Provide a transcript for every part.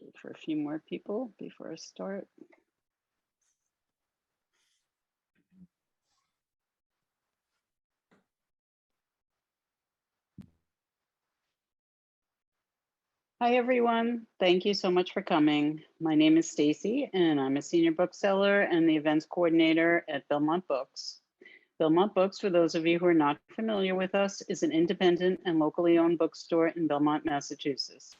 Wait for a few more people before I start. Hi, everyone. Thank you so much for coming. My name is Stacy, and I'm a senior bookseller and the events coordinator at Belmont Books. Belmont Books, for those of you who are not familiar with us, is an independent and locally owned bookstore in Belmont, Massachusetts.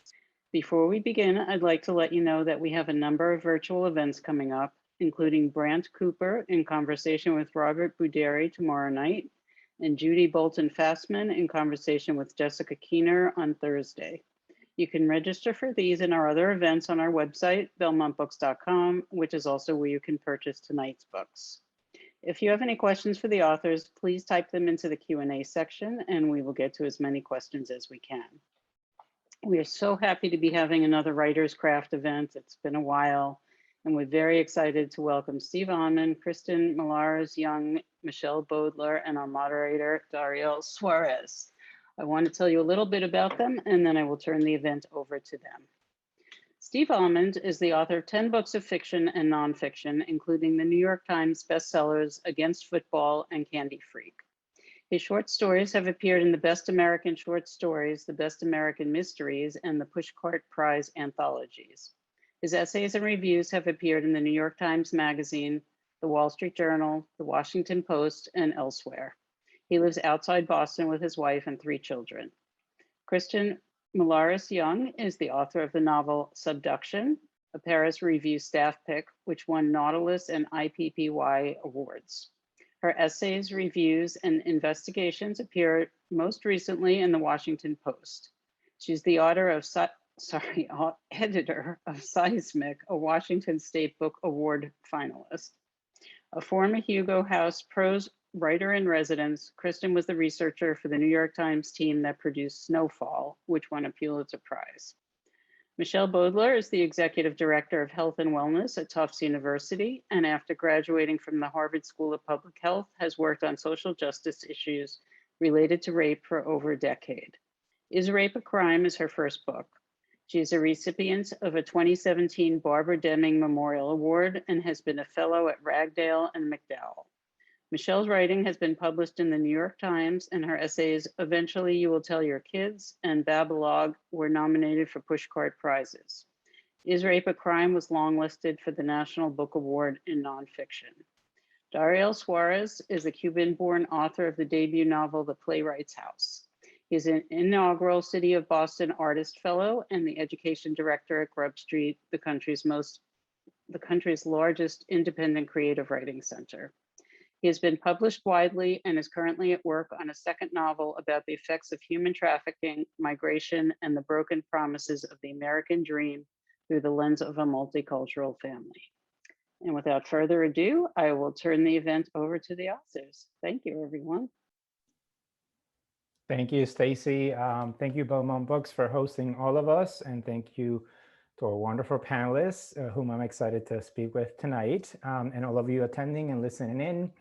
Before we begin, I'd like to let you know that we have a number of virtual events coming up, including Brant Cooper in conversation with Robert Buderi tomorrow night, and Judy Bolton-Fastman in conversation with Jessica Keener on Thursday. You can register for these and our other events on our website, belmontbooks.com, which is also where you can purchase tonight's books. If you have any questions for the authors, please type them into the Q&A section and we will get to as many questions as we can. We are so happy to be having another Writers Craft event. It's been a while, and we're very excited to welcome Steve Almond, Kristen Millares Young, Michelle Bowdler, and our moderator, Dariel Suarez. I want to tell you a little bit about them, and then I will turn the event over to them. Steve Almond is the author of 10 books of fiction and nonfiction, including the New York Times bestsellers Against Football and Candy Freak. His short stories have appeared in the Best American Short Stories, the Best American Mysteries, and the Pushcart Prize anthologies. His essays and reviews have appeared in the New York Times Magazine, the Wall Street Journal, the Washington Post, and elsewhere. He lives outside Boston with his wife and 3 children. Kristen Millares Young is the author of the novel Subduction, a Paris Review staff pick, which won Nautilus and IPPY awards. Her essays, reviews, and investigations appeared most recently in the Washington Post. She's the editor of Seismic, a Washington State Book Award finalist. A former Hugo House prose writer in residence, Kristen was the researcher for the New York Times team that produced Snowfall, which won a Pulitzer Prize. Michelle Bowdler is the executive director of health and wellness at Tufts University, and after graduating from the Harvard School of Public Health, has worked on social justice issues related to rape for over a decade. Is Rape a Crime is her first book. She is a recipient of a 2017 Barbara Deming Memorial Award and has been a fellow at Ragdale and McDowell. Michelle's writing has been published in the New York Times, and her essays, Eventually You Will Tell Your Kids and Babalog, were nominated for Pushcart Prizes. Is Rape a Crime was longlisted for the National Book Award in Nonfiction. Dariel Suarez is a Cuban-born author of the debut novel, The Playwright's House. He is an inaugural City of Boston Artist Fellow and the Education Director at GrubStreet, the country's largest independent creative writing center. He has been published widely and is currently at work on a second novel about the effects of human trafficking, migration, and the broken promises of the American dream through the lens of a multicultural family. And without further ado, I will turn the event over to the authors. Thank you, everyone. Thank you, Stacy. Thank you, Belmont Books, for hosting all of us. And thank you to our wonderful panelists, whom I'm excited to speak with tonight, and all of you attending and listening in.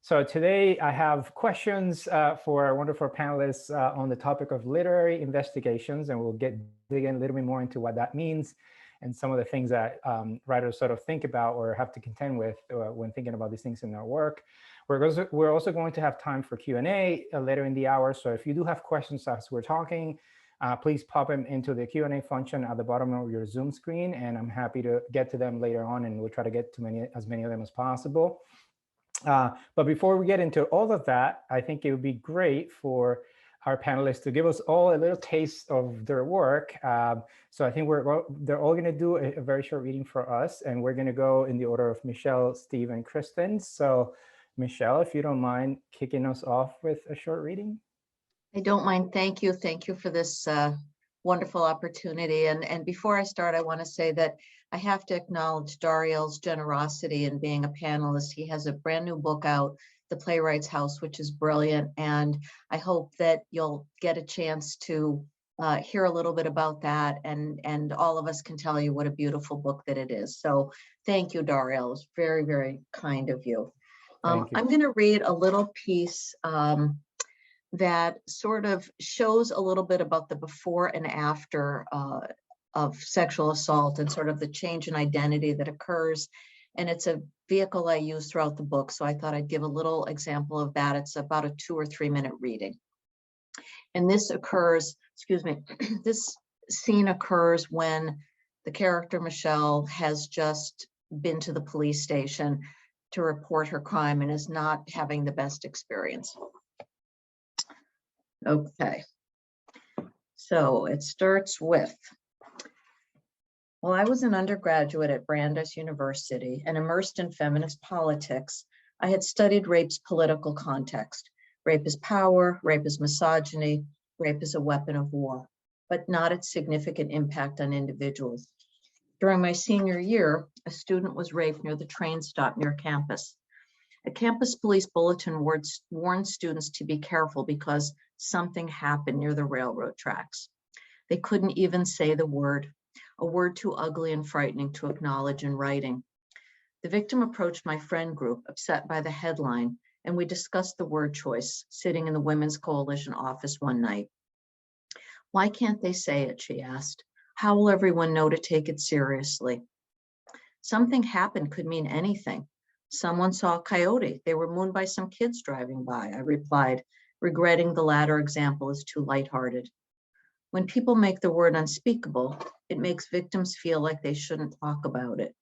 So today I have questions for our wonderful panelists on the topic of literary investigations, and we'll dig in a little bit more into what that means and some of the things that writers sort of think about or have to contend with when thinking about these things in their work. We're also going to have time for Q&A later in the hour. So if you do have questions as we're talking, please pop them into the Q&A function at the bottom of your Zoom screen, and I'm happy to get to them later on, and we'll try to get to as many of them as possible. But before we get into all of that, I think it would be great for our panelists to give us all a little taste of their work. So I think they're all going to do a very short reading for us, and we're going to go in the order of Michelle, Steve, and Kristen. So Michelle, if you don't mind kicking us off with a short reading. I don't mind. Thank you. Thank you for this wonderful opportunity. And before I start, I want to say that I have to acknowledge Dariel's generosity in being a panelist. He has a brand new book out, The Playwright's House, which is brilliant. And I hope that you'll get a chance to hear a little bit about that. And all of us can tell you what a beautiful book that it is. So thank you, Dariel. It's very, very kind of you. I'm going to read a little piece that sort of shows a little bit about the before and after sexual assault and sort of the change in identity that occurs. And it's a vehicle I use throughout the book. So I thought I'd give a little example of that. It's about a 2 or 3 minute reading. And this occurs, excuse me, this scene occurs when the character Michelle has just been to the police station to report her crime and is not having the best experience. Okay, so it starts with, while I was an undergraduate at Brandeis University and immersed in feminist politics, I had studied rape's political context. Rape is power, rape is misogyny, rape is a weapon of war, but not its significant impact on individuals. During my senior year, a student was raped near the train stop near campus. A campus police bulletin warned students to be careful because something happened near the railroad tracks. They couldn't even say the word, a word too ugly and frightening to acknowledge in writing. The victim approached my friend group, upset by the headline, and we discussed the word choice, sitting in the Women's Coalition office one night. Why can't they say it, she asked. How will everyone know to take it seriously? Something happened could mean anything. Someone saw a coyote. They were mooned by some kids driving by, I replied, regretting the latter example is too lighthearted. When people make the word unspeakable, it makes victims feel like they shouldn't talk about it.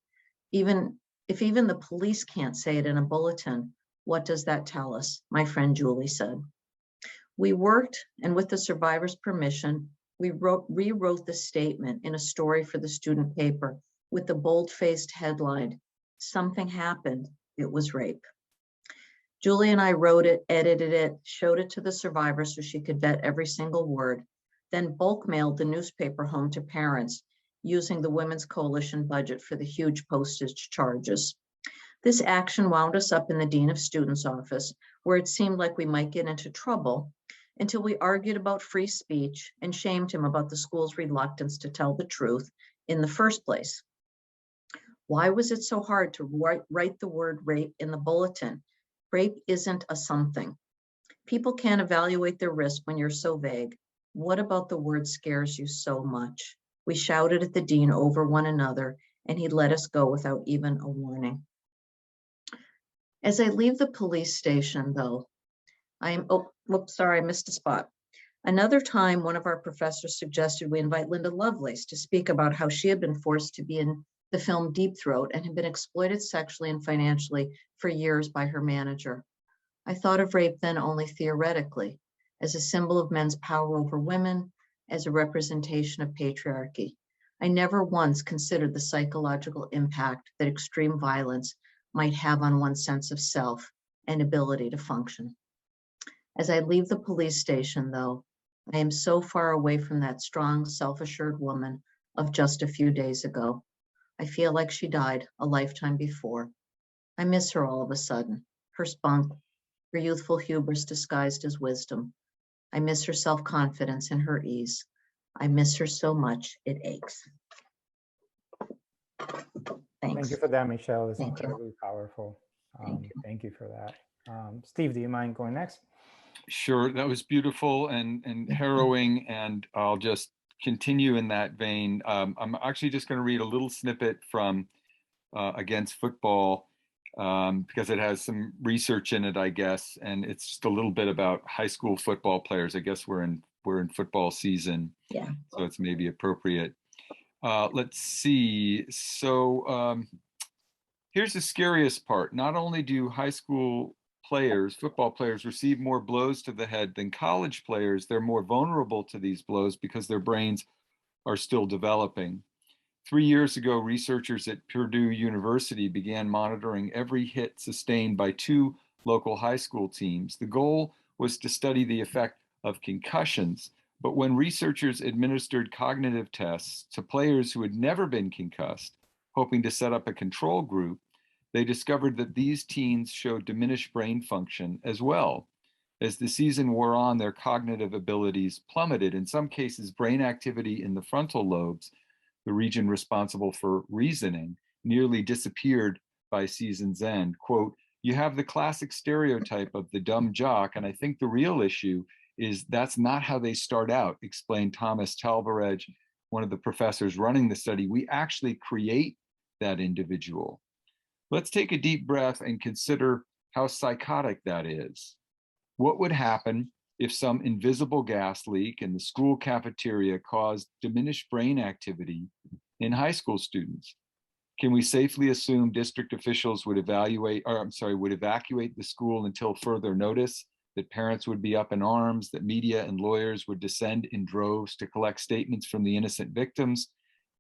Even the police can't say it in a bulletin, what does that tell us? My friend Julie said. We worked, and with the survivor's permission, we rewrote the statement in a story for the student paper with the bold-faced headline, "Something happened, it was rape." Julie and I wrote it, edited it, showed it to the survivor so she could vet every single word, then bulk mailed the newspaper home to parents using the Women's Coalition budget for the huge postage charges. This action wound us up in the Dean of Students' office, where it seemed like we might get into trouble until we argued about free speech and shamed him about the school's reluctance to tell the truth in the first place. Why was it so hard to write the word rape in the bulletin? Rape isn't a something. People can't evaluate their risk when you're so vague. What about the word scares you so much? We shouted at the dean over one another, and he let us go without even a warning. As I leave the police station, though, I missed a spot. Another time, one of our professors suggested we invite Linda Lovelace to speak about how she had been forced to be in the film Deep Throat and had been exploited sexually and financially for years by her manager. I thought of rape then only theoretically, as a symbol of men's power over women, as a representation of patriarchy. I never once considered the psychological impact that extreme violence might have on one's sense of self and ability to function. As I leave the police station, though, I am so far away from that strong, self-assured woman of just a few days ago. I feel like she died a lifetime before. I miss her all of a sudden, her spunk, her youthful hubris disguised as wisdom. I miss her self-confidence and her ease. I miss her so much, it aches. Thanks. Thank you for that, Michelle. It's Thank incredibly powerful. Thank you. Thank you for that. Steve, do you mind going next? Sure, that was beautiful and harrowing, and I'll just continue in that vein. I'm actually just going to read a little snippet from Against Football because it has some research in it, I guess, and it's just a little bit about high school football players. I guess we're in football season, Yeah. So it's maybe appropriate. Let's see. So here's the scariest part. Not only do high school football players receive more blows to the head than college players, they're more vulnerable to these blows because their brains are still developing. 3 years ago, researchers at Purdue University began monitoring every hit sustained by 2 local high school teams. The goal was to study the effect of concussions, but when researchers administered cognitive tests to players who had never been concussed, hoping to set up a control group, they discovered that these teens showed diminished brain function as well. As the season wore on, their cognitive abilities plummeted. In some cases, brain activity in the frontal lobes, the region responsible for reasoning, nearly disappeared by season's end. Quote, "You have the classic stereotype of the dumb jock, and I think the real issue is that's not how they start out," explained Thomas Talvarej, one of the professors running the study, we actually create that individual. Let's take a deep breath and consider how psychotic that is. What would happen if some invisible gas leak in the school cafeteria caused diminished brain activity in high school students? Can we safely assume district officials would evacuate the school until further notice, that parents would be up in arms, that media and lawyers would descend in droves to collect statements from the innocent victims?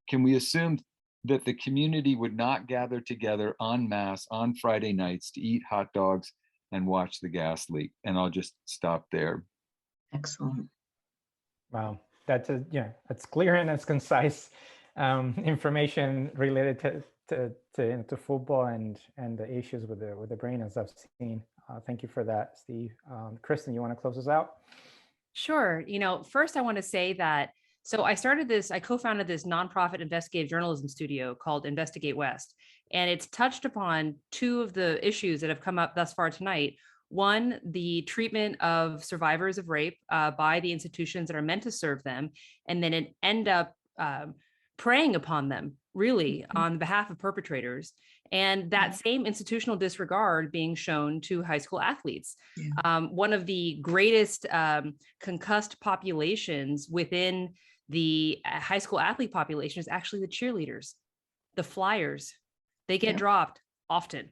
Can we assume that the community would not gather together en masse on Friday nights to eat hot dogs and watch the gas leak? And I'll just stop there. Excellent. Wow, that's clear and it's concise information related to football and the issues with the brain, as I've seen. Thank you for that, Steve. Kristen, you want to close us out? Sure. First I want to say that, so I co-founded this nonprofit investigative journalism studio called Investigate West, and it's touched upon two of the issues that have come up thus far tonight. One, the treatment of survivors of rape by the institutions that are meant to serve them, and then it end up preying upon them, really, on behalf of perpetrators. And that same institutional disregard being shown to high school athletes. Yeah. One of the greatest concussed populations within the high school athlete population is actually the cheerleaders, the flyers. They get dropped often.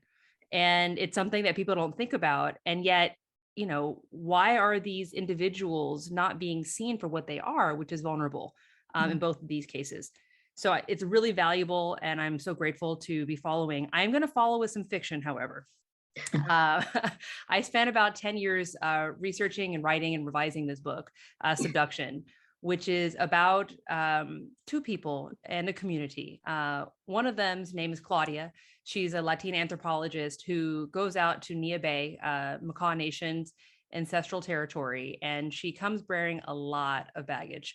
And it's something that people don't think about. And yet, why are these individuals not being seen for what they are, which is vulnerable in both of these cases? So it's really valuable, and I'm so grateful to be following. I'm going to follow with some fiction, however. I spent about 10 years researching and writing and revising this book, Subduction, which is about two people and a community. One of them's name is Claudia. She's a Latina anthropologist who goes out to Nia Bay, Makah Nation's ancestral territory, and she comes bearing a lot of baggage.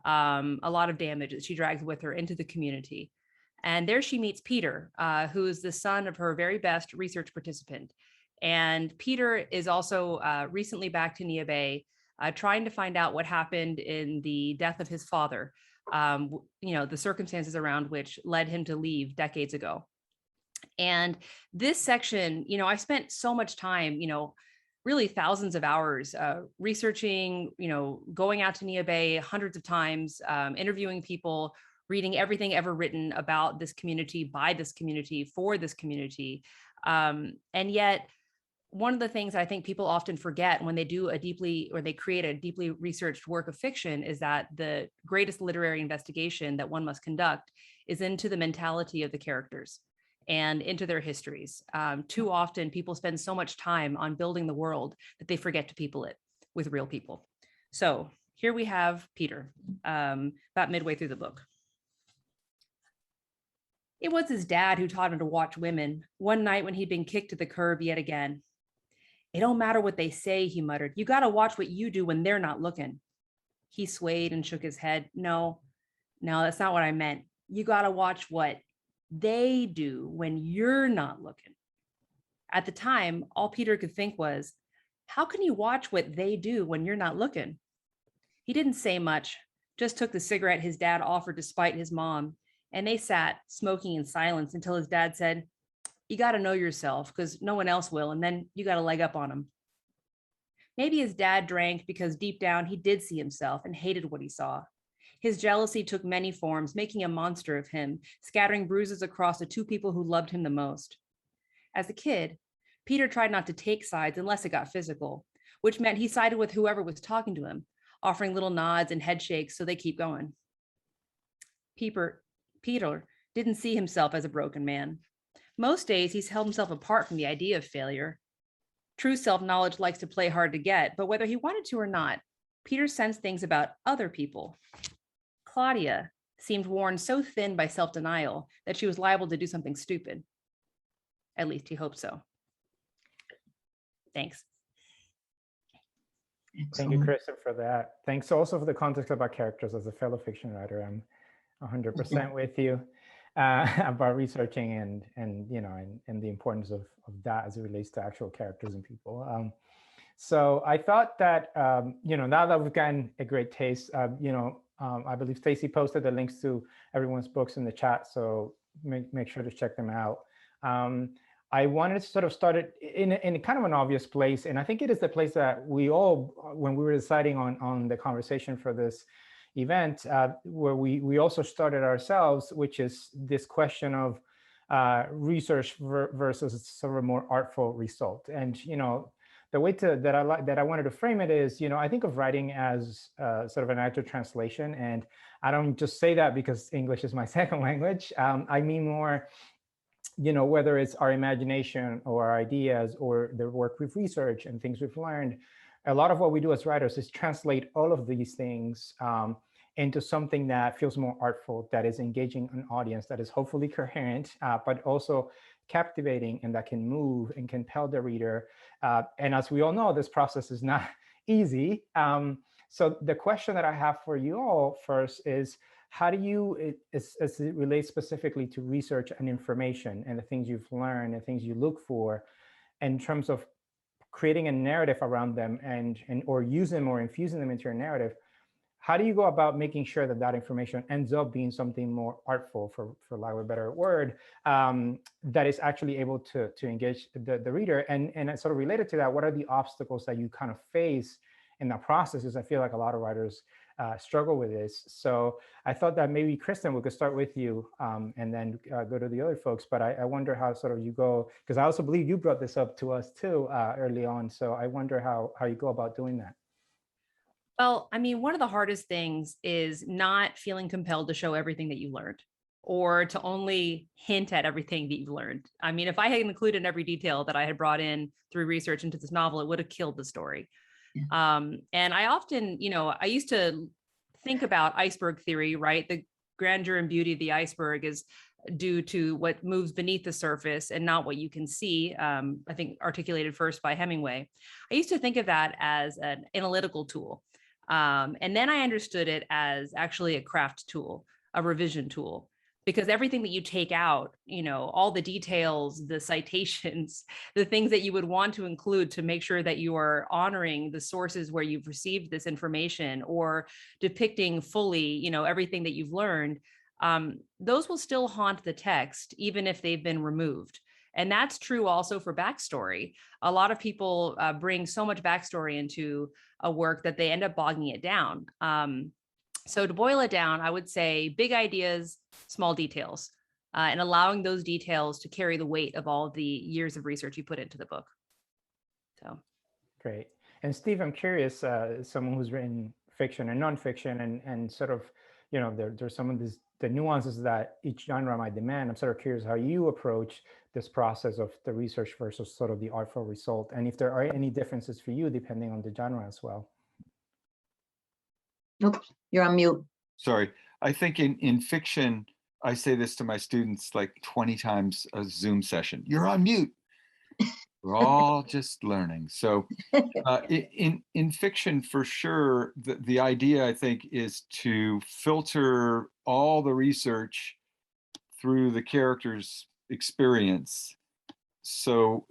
A lot of damage that she drags with her into the community. And there she meets Peter, who is the son of her very best research participant. And Peter is also recently back to Nia Bay, trying to find out what happened in the death of his father, the circumstances around which led him to leave decades ago. And this section, I spent so much time, really thousands of hours researching, going out to Nia Bay hundreds of times, interviewing people, reading everything ever written about this community, by this community, for this community. And yet, one of the things I think people often forget when they create a deeply researched work of fiction is that the greatest literary investigation that one must conduct is into the mentality of the characters and into their histories. Too often, people spend so much time on building the world that they forget to people it with real people. So here we have Peter, about midway through the book. It was his dad who taught him to watch women, one night when he'd been kicked to the curb yet again. It don't matter what they say, he muttered. You got to watch what you do when they're not looking. He swayed and shook his head. No, that's not what I meant. You got to watch what they do when you're not looking. At the time, all Peter could think was, how can you watch what they do when you're not looking? He didn't say much, just took the cigarette his dad offered to spite his mom, and they sat smoking in silence until his dad said, you got to know yourself because no one else will, and then you got to leg up on him. Maybe his dad drank because deep down he did see himself and hated what he saw. His jealousy took many forms, making a monster of him, scattering bruises across the two people who loved him the most. As a kid, Peter tried not to take sides unless it got physical, which meant he sided with whoever was talking to him, offering little nods and head shakes so they keep going. Peter didn't see himself as a broken man. Most days, he's held himself apart from the idea of failure. True self-knowledge likes to play hard to get, but whether he wanted to or not, Peter sensed things about other people. Claudia seemed worn so thin by self-denial that she was liable to do something stupid. At least he hoped so. Thanks. Thank you, Kristen, for that. Thanks also for the context about characters. As a fellow fiction writer, I'm 100% with you about researching and the importance of that as it relates to actual characters and people. So I thought that, now that we've gotten a great taste, I believe Stacy posted the links to everyone's books in the chat, so make sure to check them out. I wanted to sort of start it in kind of an obvious place, and I think it is the place that we all, when we were deciding on the conversation for this event, where we also started ourselves, which is this question of research versus sort of a more artful result. And the way that I wanted to frame it is, I think of writing as sort of an active translation, and I don't just say that because English is my second language. I mean more, whether it's our imagination or our ideas or the work we've researched and things we've learned. A lot of what we do as writers is translate all of these things into something that feels more artful, that is engaging an audience, that is hopefully coherent, but also captivating, and that can move and compel the reader. And as we all know, this process is not easy. So the question that I have for you all first is, how do you, as it relates specifically to research and information and the things you've learned and things you look for, in terms of creating a narrative around them and or use them or infusing them into your narrative, how do you go about making sure that that information ends up being something more artful, for lack of a better word, that is actually able to engage the reader? And sort of related to that, what are the obstacles that you kind of face in that process? Because I feel like a lot of writers struggle with this. So I thought that maybe, Kristen, we could start with you and then go to the other folks. But I wonder how sort of you go, because I also believe you brought this up to us too early on. So I wonder how you go about doing that. Well, I mean, one of the hardest things is not feeling compelled to show everything that you learned, or to only hint at everything that you've learned. I mean, if I had included every detail that I had brought in through research into this novel, it would have killed the story. Yeah. And I often, I used to think about iceberg theory, right? The grandeur and beauty of the iceberg is due to what moves beneath the surface and not what you can see. I think articulated first by Hemingway. I used to think of that as an analytical tool. And then I understood it as actually a craft tool, a revision tool, because everything that you take out, all the details, the citations, the things that you would want to include to make sure that you are honoring the sources where you've received this information, or depicting fully, everything that you've learned, those will still haunt the text, even if they've been removed. And that's true also for backstory. A lot of people bring so much backstory into a work that they end up bogging it down. So to boil it down, I would say big ideas, small details, and allowing those details to carry the weight of all the years of research you put into the book. So great. And Steve, I'm curious, someone who's written fiction and nonfiction, and sort of, there's some of the nuances that each genre might demand. I'm sort of curious how you approach this process of the research versus sort of the artful result, and if there are any differences for you depending on the genre as well. Nope, you're on mute. Sorry. I think in fiction, I say this to my students like 20 times a Zoom session. You're on mute. We're all just learning. So in fiction, for sure, the idea, I think, is to filter all the research through the character's experience. So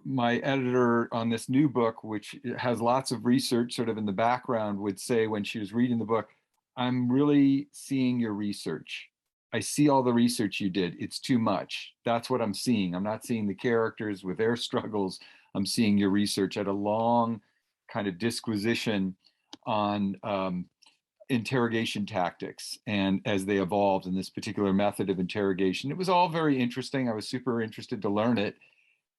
my editor on this new book, which has lots of research sort of in the background, would say when she was reading the book, I'm really seeing your research. I see all the research you did. It's too much. That's what I'm seeing. I'm not seeing the characters with their struggles. I'm seeing your research at a long kind of disquisition on interrogation tactics and as they evolved in this particular method of interrogation. It was all very interesting. I was super interested to learn it.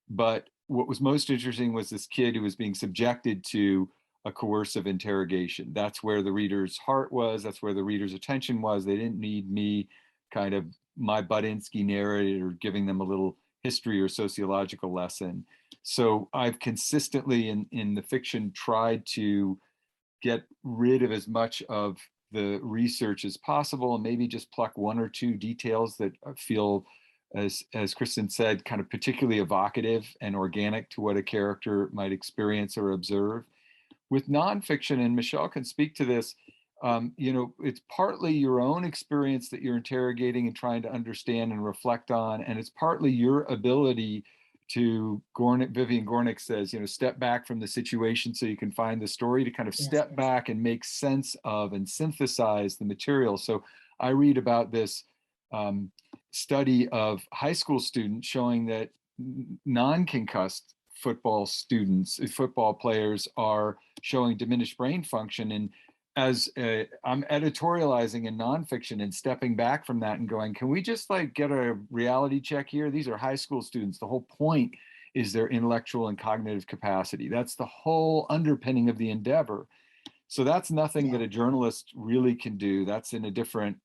But what was most interesting was this kid who was being subjected to a coercive interrogation. That's where the reader's heart was. That's where the reader's attention was. They didn't need me kind of my Budinsky narrator giving them a little history or sociological lesson. So I've consistently in the fiction tried to get rid of as much of the research as possible, and maybe just pluck one or two details that feel, as Kristen said, kind of particularly evocative and organic to what a character might experience or observe. With nonfiction, and Michelle can speak to this, it's partly your own experience that you're interrogating and trying to understand and reflect on, and it's partly your ability to Gornick, Vivian Gornick says, step back from the situation so you can find the story, to kind of step back and make sense of and synthesize the material. So I read about this study of high school students showing that non-concussed football players are showing diminished brain function. And as I'm editorializing in nonfiction and stepping back from that and going, can we just get a reality check here? These are high school students. The whole point is their intellectual and cognitive capacity. That's the whole underpinning of the endeavor. So that's nothing that a journalist really can do. That's in a different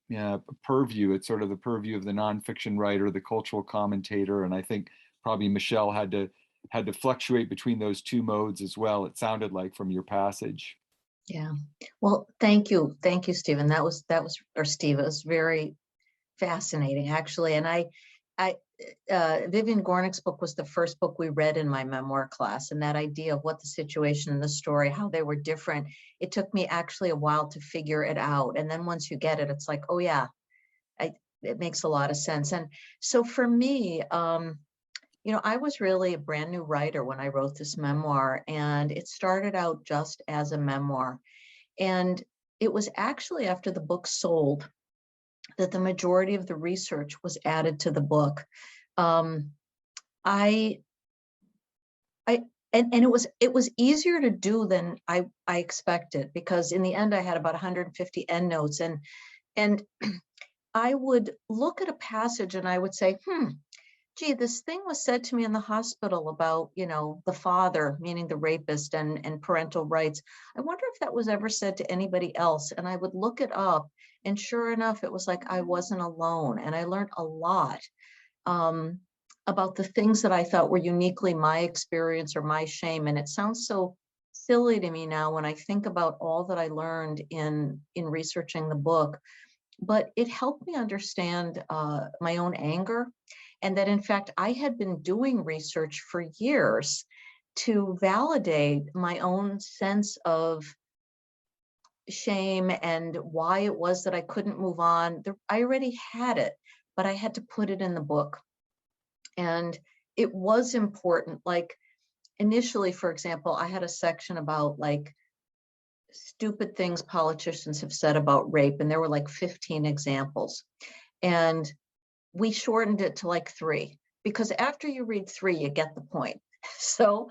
purview. It's sort of the purview of the nonfiction writer, the cultural commentator. And I think probably Michelle had to fluctuate between those two modes as well, it sounded like, from your passage. Yeah. Well, thank you. Thank you, Stephen. That was, or Steve, it was very fascinating, actually. And Vivian Gornick's book was the first book we read in my memoir class, and that idea of what the situation and the story, how they were different, it took me actually a while to figure it out. And then once you get it, it's like, oh yeah, it makes a lot of sense. And so for me, I was really a brand new writer when I wrote this memoir, and it started out just as a memoir. And it was actually after the book sold that the majority of the research was added to the book. And it was easier to do than I expected, because in the end I had about 150 endnotes, and I would look at a passage and I would say, gee, this thing was said to me in the hospital about, the father, meaning the rapist, and parental rights. I wonder if that was ever said to anybody else. And I would look it up, and sure enough, it was like I wasn't alone. And I learned a lot about the things that I thought were uniquely my experience or my shame. And it sounds so silly to me now when I think about all that I learned in researching the book, but it helped me understand my own anger. And that, in fact, I had been doing research for years to validate my own sense of shame and why it was that I couldn't move on. I already had it, but I had to put it in the book. And it was important. Like initially, for example, I had a section about stupid things politicians have said about rape, and there were 15 examples. And we shortened it to 3, because after you read 3, you get the point. So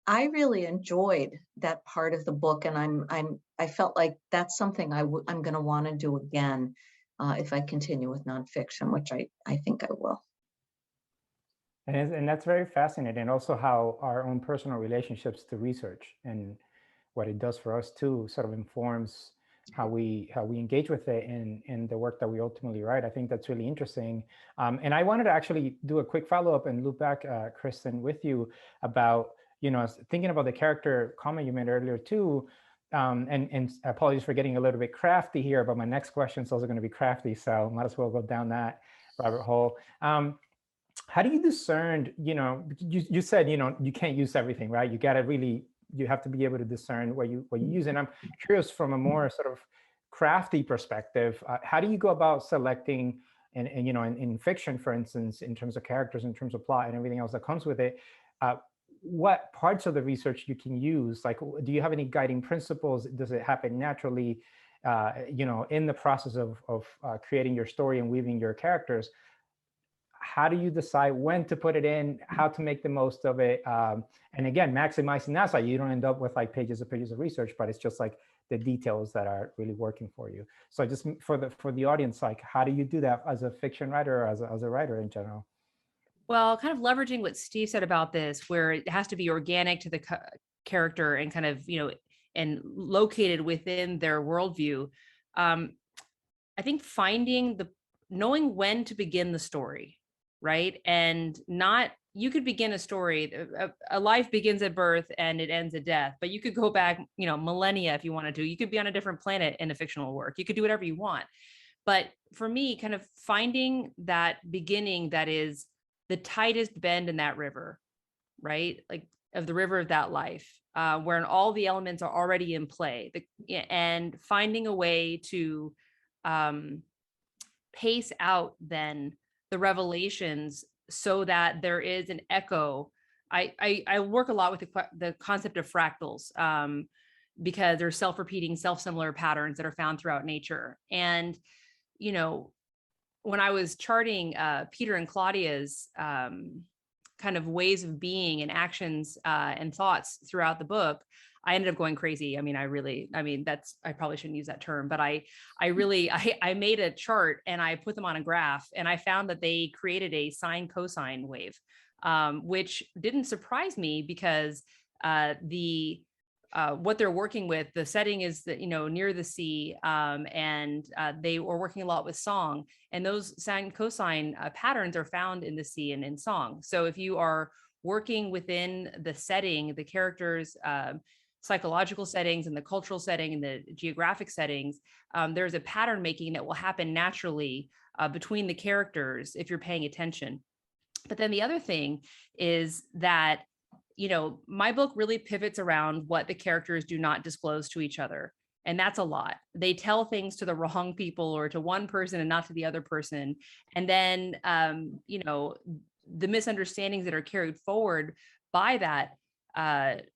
I really enjoyed that part of the book, and I felt like that's something I'm going to want to do again if I continue with nonfiction, which I think I will. And that's very fascinating. And also how our own personal relationships to research and what it does for us too sort of informs how we engage with it in the work that we ultimately write. I think that's really interesting. And I wanted to actually do a quick follow-up and loop back, Kristen, with you about, thinking about the character comment you made earlier too. And apologies for getting a little bit crafty here, but my next question is also going to be crafty, so might as well go down that rabbit hole. How do you discern, you said, you can't use everything, right? You got to really, you have to be able to discern what you use. And I'm curious, from a more sort of crafty perspective, how do you go about selecting, and in fiction, for instance, in terms of characters, in terms of plot and everything else that comes with it, what parts of the research you can use? Do you have any guiding principles? Does it happen naturally, in the process of creating your story and weaving your characters? How do you decide when to put it in, how to make the most of it? And again, maximizing that, so you don't end up with pages and pages of research, but it's just the details that are really working for you. So just for the audience, how do you do that as a fiction writer or as a writer in general? Well, kind of leveraging what Steve said about this, where it has to be organic to the character and kind of, and located within their worldview. I think knowing when to begin the story, right? And you could begin a story, a life begins at birth and it ends at death, but you could go back, millennia if you wanted to. You could be on a different planet in a fictional work. You could do whatever you want. But for me, kind of finding that beginning that is the tightest bend in that river, right? Of the river of that life, where all the elements are already in play, and finding a way to pace out then the revelations so that there is an echo. I work a lot with the concept of fractals, because they're self-repeating, self-similar patterns that are found throughout nature. And, you know, when I was charting Peter and Claudia's kind of ways of being and actions and thoughts throughout the book, I ended up going crazy. I mean, I probably shouldn't use that term, but I made a chart and I put them on a graph, and I found that they created a sine cosine wave, which didn't surprise me because what they're working with, the setting is that, near the sea, and they were working a lot with song, and those sine cosine patterns are found in the sea and in song. So if you are working within the setting, the characters, psychological settings and the cultural setting and the geographic settings, there's a pattern making that will happen naturally between the characters if you're paying attention. But then the other thing is that, my book really pivots around what the characters do not disclose to each other. And that's a lot. They tell things to the wrong people or to one person and not to the other person. And then, the misunderstandings that are carried forward by that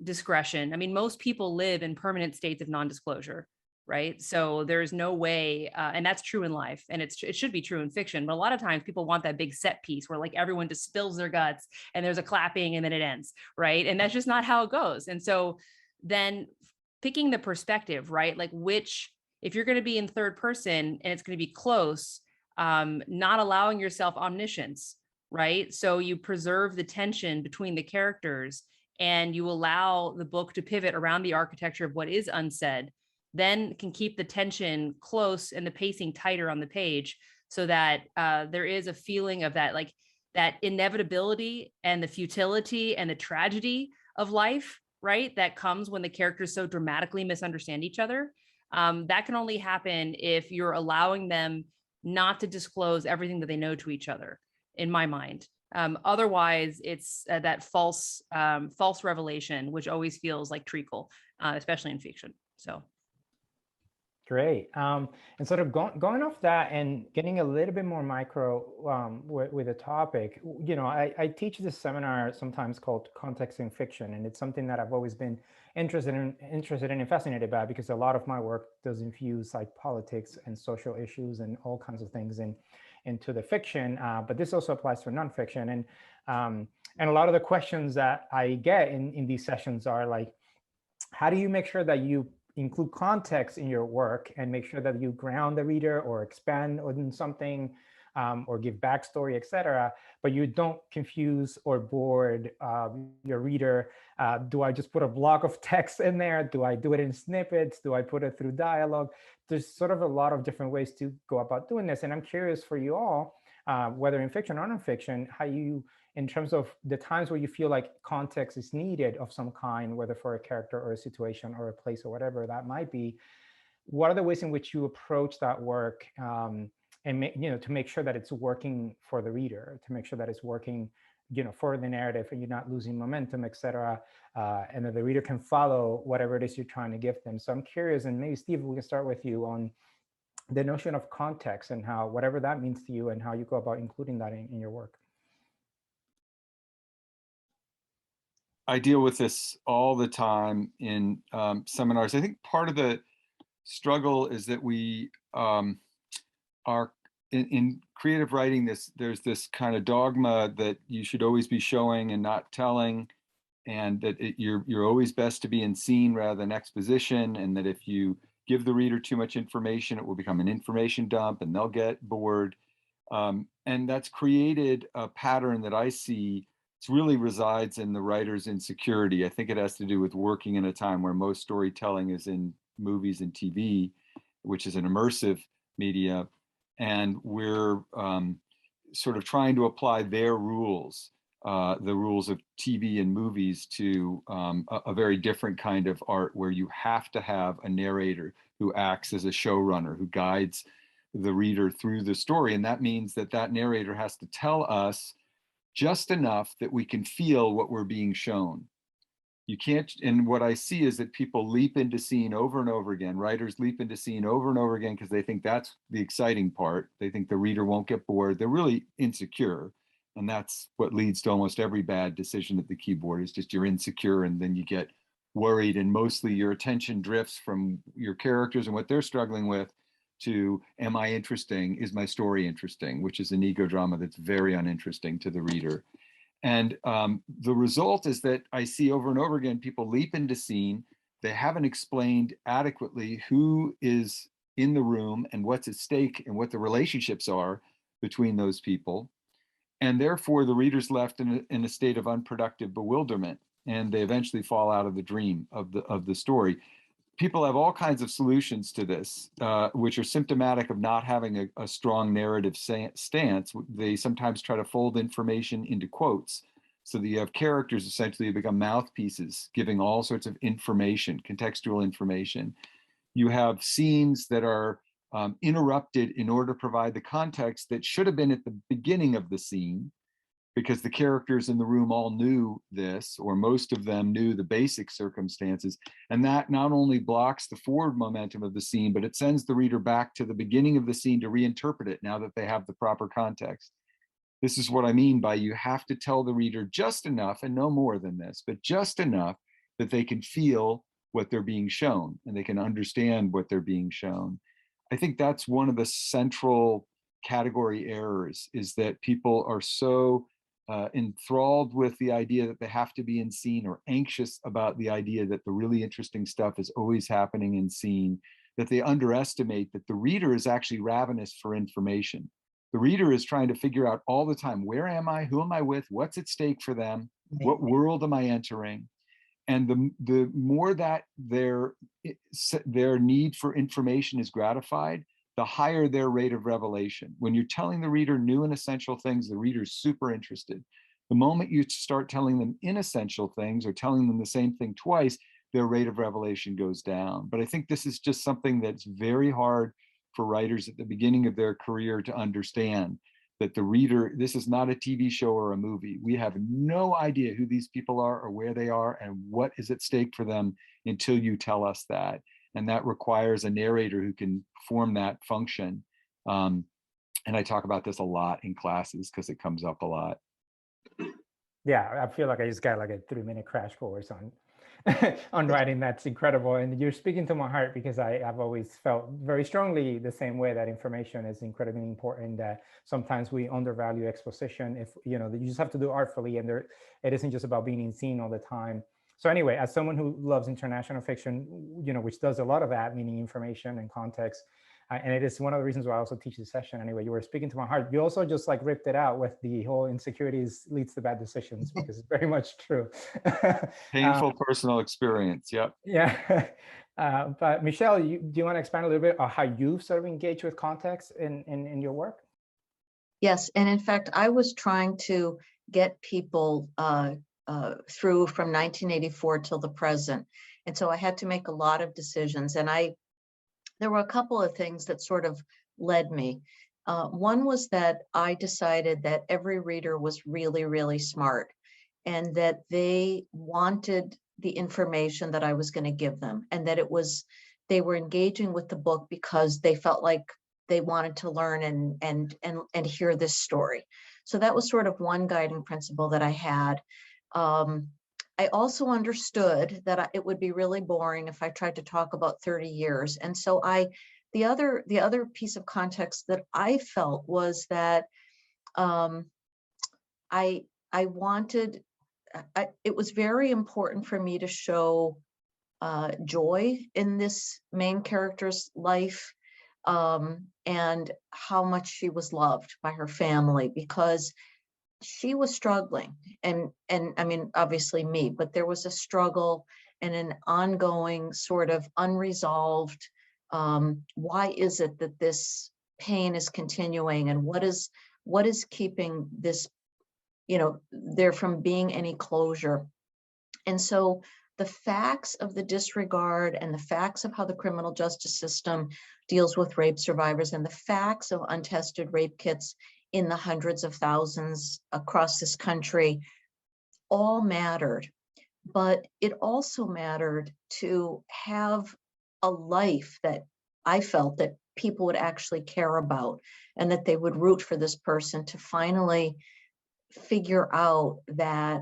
discretion. I mean, most people live in permanent states of non-disclosure, right? So there's no way, and that's true in life, and it should be true in fiction, but a lot of times people want that big set piece where like everyone just spills their guts and there's a clapping and then it ends, right? And that's just not how it goes. And so then picking the perspective, right? Like if you're going to be in third person and it's going to be close, not allowing yourself omniscience, right? So you preserve the tension between the characters and you allow the book to pivot around the architecture of what is unsaid, then can keep the tension close and the pacing tighter on the page so that there is a feeling of that, like that inevitability and the futility and the tragedy of life, right? That comes when the characters so dramatically misunderstand each other. That can only happen if you're allowing them not to disclose everything that they know to each other, in my mind. Otherwise, it's that false revelation, which always feels like treacle, especially in fiction. So. Great. And sort of going off that and getting a little bit more micro with the topic, I teach this seminar sometimes called Context in Fiction, and it's something that I've always been interested in and fascinated about, because a lot of my work does infuse like politics and social issues and all kinds of things into the fiction, but this also applies for nonfiction. And a lot of the questions that I get in these sessions are like, how do you make sure that you include context in your work and make sure that you ground the reader or expand on something, or give backstory, etc., but you don't confuse or bored your reader? Do I just put a block of text in there? Do I do it in snippets? Do I put it through dialogue? There's sort of a lot of different ways to go about doing this. And I'm curious for you all, whether in fiction or nonfiction, how you, in terms of the times where you feel like context is needed of some kind, whether for a character or a situation or a place or whatever that might be, what are the ways in which you approach that work, and to make sure that it's working for the reader, to make sure that it's working, for the narrative, and you're not losing momentum, etc., and that the reader can follow whatever it is you're trying to give them. So I'm curious, and maybe Steve, we can start with you on the notion of context and how, whatever that means to you, and how you go about including that in your work. I deal with this all the time in seminars. I think part of the struggle is that we are in creative writing. There's this kind of dogma that you should always be showing and not telling, and that you're always best to be in scene rather than exposition, and that if you give the reader too much information, it will become an information dump and they'll get bored. And that's created a pattern that I see. It really resides in the writer's insecurity. I think it has to do with working in a time where most storytelling is in movies and TV, which is an immersive media. And we're sort of trying to apply their rules, the rules of TV and movies, to a very different kind of art, where you have to have a narrator who acts as a showrunner, who guides the reader through the story. And that means that that narrator has to tell us just enough that we can feel what we're being shown. You can't, and what I see is that people leap into scene over and over again. Writers leap into scene over and over again because they think that's the exciting part. They think the reader won't get bored. They're really insecure. And that's what leads to almost every bad decision at the keyboard, is just you're insecure and then you get worried, and mostly your attention drifts from your characters and what they're struggling with to, am I interesting? Is my story interesting? Which is an ego drama that's very uninteresting to the reader. And the result is that I see over and over again, people leap into scene. They haven't explained adequately who is in the room and what's at stake and what the relationships are between those people. And therefore, the reader's left in a state of unproductive bewilderment, and they eventually fall out of the dream of the story. People have all kinds of solutions to this, which are symptomatic of not having a strong narrative stance. They sometimes try to fold information into quotes, so that you have characters essentially who become mouthpieces, giving all sorts of information, contextual information. You have scenes that are interrupted in order to provide the context that should have been at the beginning of the scene, because the characters in the room all knew this, or most of them knew the basic circumstances. And that not only blocks the forward momentum of the scene, but it sends the reader back to the beginning of the scene to reinterpret it now that they have the proper context. This is what I mean by, you have to tell the reader just enough, and no more than this, but just enough that they can feel what they're being shown and they can understand what they're being shown. I think that's one of the central category errors, is that people are so enthralled with the idea that they have to be in scene, or anxious about the idea that the really interesting stuff is always happening in scene, that they underestimate that the reader is actually ravenous for information. The reader is trying to figure out all the time, where am I? Who am I with? What's at stake for them? What world am I entering? And the more that their need for information is gratified, the higher their rate of revelation. When you're telling the reader new and essential things, the reader's super interested. The moment you start telling them inessential things, or telling them the same thing twice, their rate of revelation goes down. But I think this is just something that's very hard for writers at the beginning of their career to understand, that the reader, this is not a TV show or a movie. We have no idea who these people are, or where they are, and what is at stake for them until you tell us that. And that requires a narrator who can perform that function. And I talk about this a lot in classes because it comes up a lot. Yeah, I feel like I just got like a 3-minute crash course on on writing. That's incredible. And you're speaking to my heart, because I've always felt very strongly the same way, that information is incredibly important, that sometimes we undervalue exposition. If, you know, you just have to do artfully, and it isn't just about being in scene all the time. So anyway, as someone who loves international fiction, you know, which does a lot of that, meaning information and context, and it is one of the reasons why I also teach this session. Anyway, you were speaking to my heart. You also just like ripped it out with the whole insecurities leads to bad decisions, because it's very much true. Painful personal experience. Yep. Yeah. But Michelle, do you want to expand a little bit on how you sort of engage with context in your work? Yes, and in fact, I was trying to get people through from 1984 till the present. And so I had to make a lot of decisions. And there were a couple of things that sort of led me. One was that I decided that every reader was really, really smart, and that they wanted the information that I was going to give them, and that they were engaging with the book because they felt like they wanted to learn and hear this story. So that was sort of one guiding principle that I had. I also understood that it would be really boring if I tried to talk about 30 years. And so the other piece of context that I felt was that it was very important for me to show joy in this main character's life, and how much she was loved by her family, because she was struggling, and I mean, obviously me, but there was a struggle and an ongoing sort of unresolved, why is it that this pain is continuing, and what is keeping this, you know, there from being any closure. And so the facts of the disregard, and the facts of how the criminal justice system deals with rape survivors, and the facts of untested rape kits in the hundreds of thousands across this country all mattered. but it also mattered to have a life that I felt that people would actually care about, and that they would root for this person to finally figure out that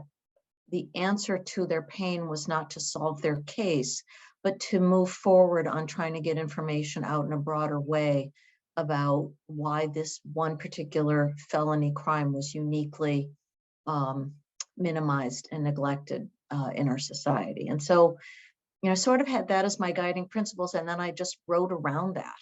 the answer to their pain was not to solve their case, but to move forward on trying to get information out in a broader way about why this one particular felony crime was uniquely minimized and neglected in our society. And so, you know, sort of had that as my guiding principles, and then I just wrote around that.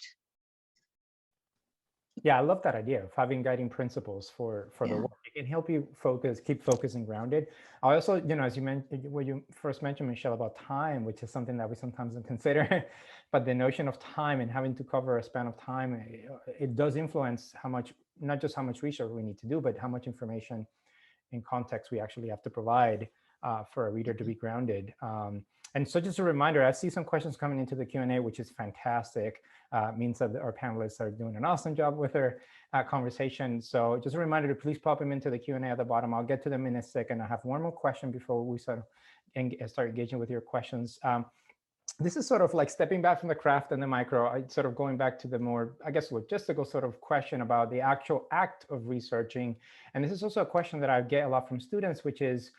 Yeah, I love that idea of having guiding principles for the Yeah. work. It can help you focus, keep focusing grounded. I also, you know, as you mentioned, when you first mentioned, Michelle, about time, which is something that we sometimes don't consider, but the notion of time and having to cover a span of time, it does influence how much, not just how much research we need to do, but how much information and context we actually have to provide for a reader to be grounded. And so just a reminder, I see some questions coming into the Q&A, which is fantastic. Means that our panelists are doing an awesome job with their conversation. So just a reminder to please pop them into the Q&A at the bottom. I'll get to them in a second. I have one more question before we start engaging with your questions. This is sort of like stepping back from the craft and the micro, sort of going back to the more, I guess, logistical sort of question about the actual act of researching. And this is also a question that I get a lot from students, which is,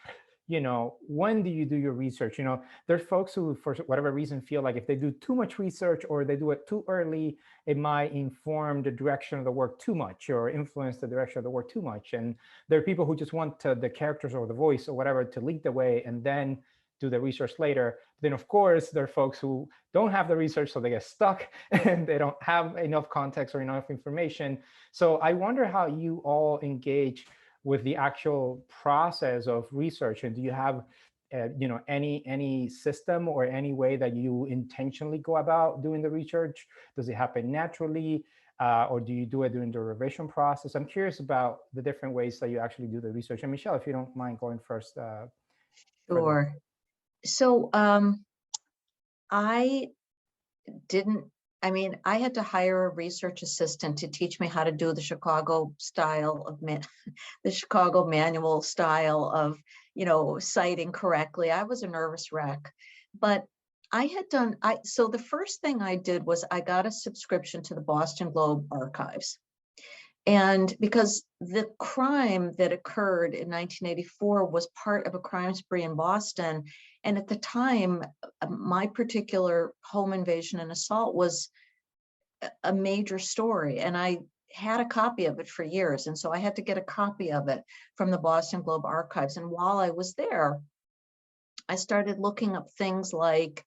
you know, when do you do your research? You know, there's folks who, for whatever reason, feel like if they do too much research or they do it too early, it might inform the direction of the work too much or influence the direction of the work too much. And there are people who just want the characters or the voice or whatever to lead the way and then do the research later. Then, of course, there are folks who don't have the research, so they get stuck and they don't have enough context or enough information. So I wonder how you all engage with the actual process of research, and do you have you know, any system or any way that you intentionally go about doing the research? Does it happen naturally, or do you do it during the revision process? I'm curious about the different ways that you actually do the research. And Michelle, if you don't mind going first. Sure. So I had to hire a research assistant to teach me how to do the Chicago style of the Chicago manual style of, you know, citing correctly. I was a nervous wreck, but so the first thing I did was I got a subscription to the Boston Globe archives. And because the crime that occurred in 1984 was part of a crime spree in Boston. And at the time, my particular home invasion and assault was a major story. And I had a copy of it for years. And so I had to get a copy of it from the Boston Globe archives. And while I was there, I started looking up things like,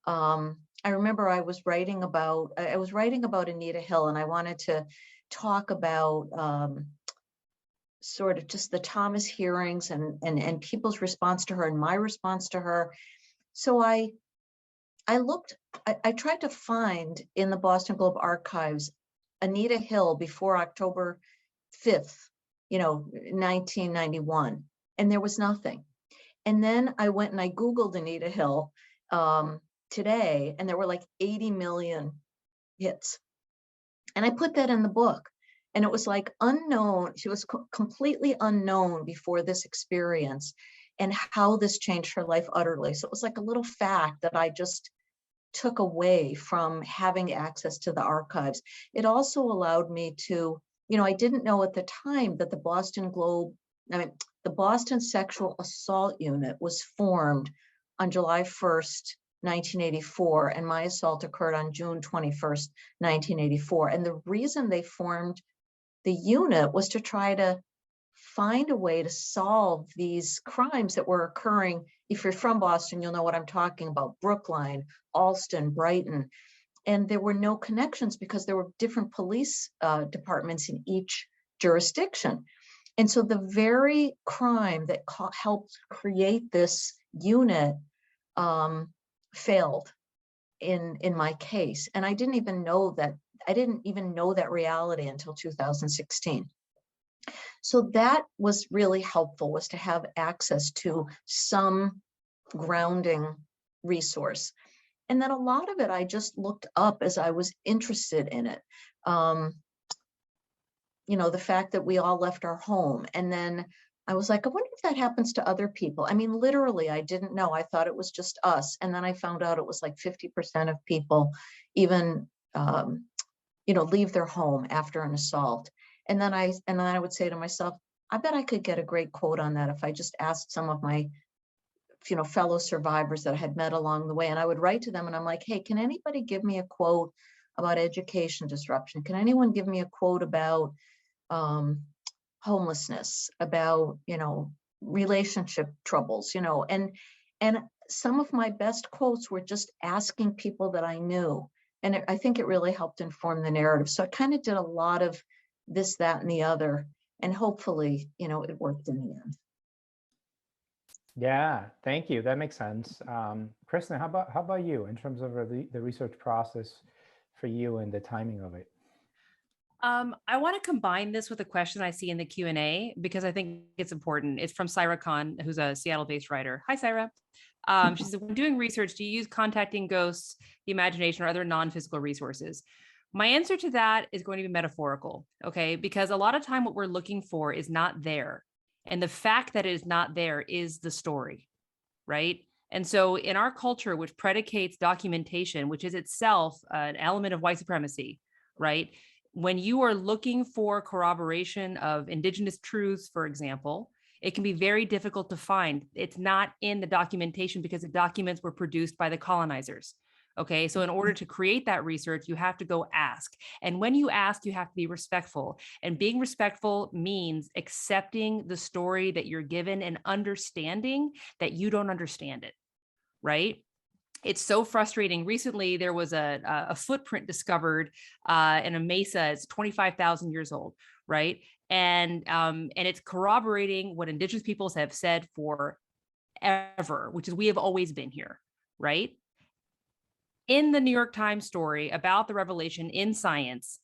I remember I was writing about Anita Hill, and I wanted to talk about sort of just the Thomas hearings and people's response to her and my response to her. So I tried to find in the Boston Globe archives Anita Hill before October 5th, 1991, and there was nothing. And then I went and I Googled Anita Hill today, and there were like 80 million hits. And I put that in the book, and it was like unknown. She was completely unknown before this experience, and how this changed her life utterly. So it was like a little fact that I just took away from having access to the archives. It also allowed me to, I didn't know at the time that the Boston Sexual Assault Unit was formed on July 1st, 1984, and my assault occurred on June 21st, 1984. And the reason they formed the unit was to try to find a way to solve these crimes that were occurring. If you're from Boston, you'll know what I'm talking about: Brookline, Allston, Brighton. And there were no connections because there were different police departments in each jurisdiction. And so the very crime that helped create this unit failed in my case. And I didn't even know that reality until 2016. So that was really helpful, was to have access to some grounding resource. And then a lot of it I just looked up as I was interested in it. The fact that we all left our home, and then I was like, I wonder if that happens to other people. I mean, literally, I didn't know. I thought it was just us. And then I found out it was like 50% of people even, leave their home after an assault. And then I would say to myself, I bet I could get a great quote on that if I just asked some of my, fellow survivors that I had met along the way. And I would write to them and I'm like, hey, can anybody give me a quote about education disruption? Can anyone give me a quote about homelessness, about, relationship troubles, and some of my best quotes were just asking people that I knew. And I think it really helped inform the narrative. So I kind of did a lot of this, that, and the other, and hopefully, it worked in the end. Yeah, thank you. That makes sense. Kristen, how about you in terms of the research process for you and the timing of it? I want to combine this with a question I see in the Q&A because I think it's important. It's from Syra Khan, who's a Seattle-based writer. Hi, Syra. She says, when doing research, do you use contacting ghosts, the imagination, or other non-physical resources? My answer to that is going to be metaphorical, okay? Because a lot of time what we're looking for is not there. And the fact that it is not there is the story, right? And so in our culture, which predicates documentation, which is itself an element of white supremacy, right? When you are looking for corroboration of indigenous truths, for example, it can be very difficult to find. It's not in the documentation because the documents were produced by the colonizers. Okay, so in order to create that research, you have to go ask. And when you ask, you have to be respectful. And being respectful means accepting the story that you're given and understanding that you don't understand it, right? It's so frustrating. Recently, there was a footprint discovered in a mesa. It's 25,000 years old, right? And it's corroborating what indigenous peoples have said forever, which is we have always been here, right? In the New York Times story about the revelation in Science,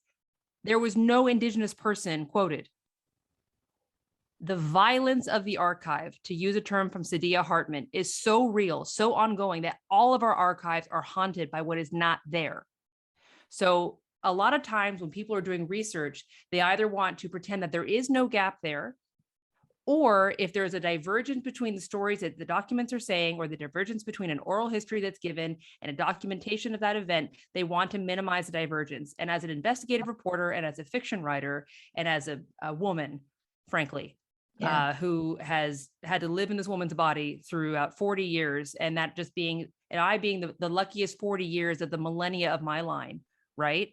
there was no indigenous person quoted. The violence of the archive, to use a term from Sadia Hartman, is so real, so ongoing that all of our archives are haunted by what is not there. So a lot of times when people are doing research, they either want to pretend that there is no gap there, or if there's a divergence between the stories that the documents are saying, or the divergence between an oral history that's given and a documentation of that event, they want to minimize the divergence. And as an investigative reporter and as a fiction writer and as a woman, frankly, who has had to live in this woman's body throughout 40 years, and that just being, and I being the luckiest 40 years of the millennia of my line, right?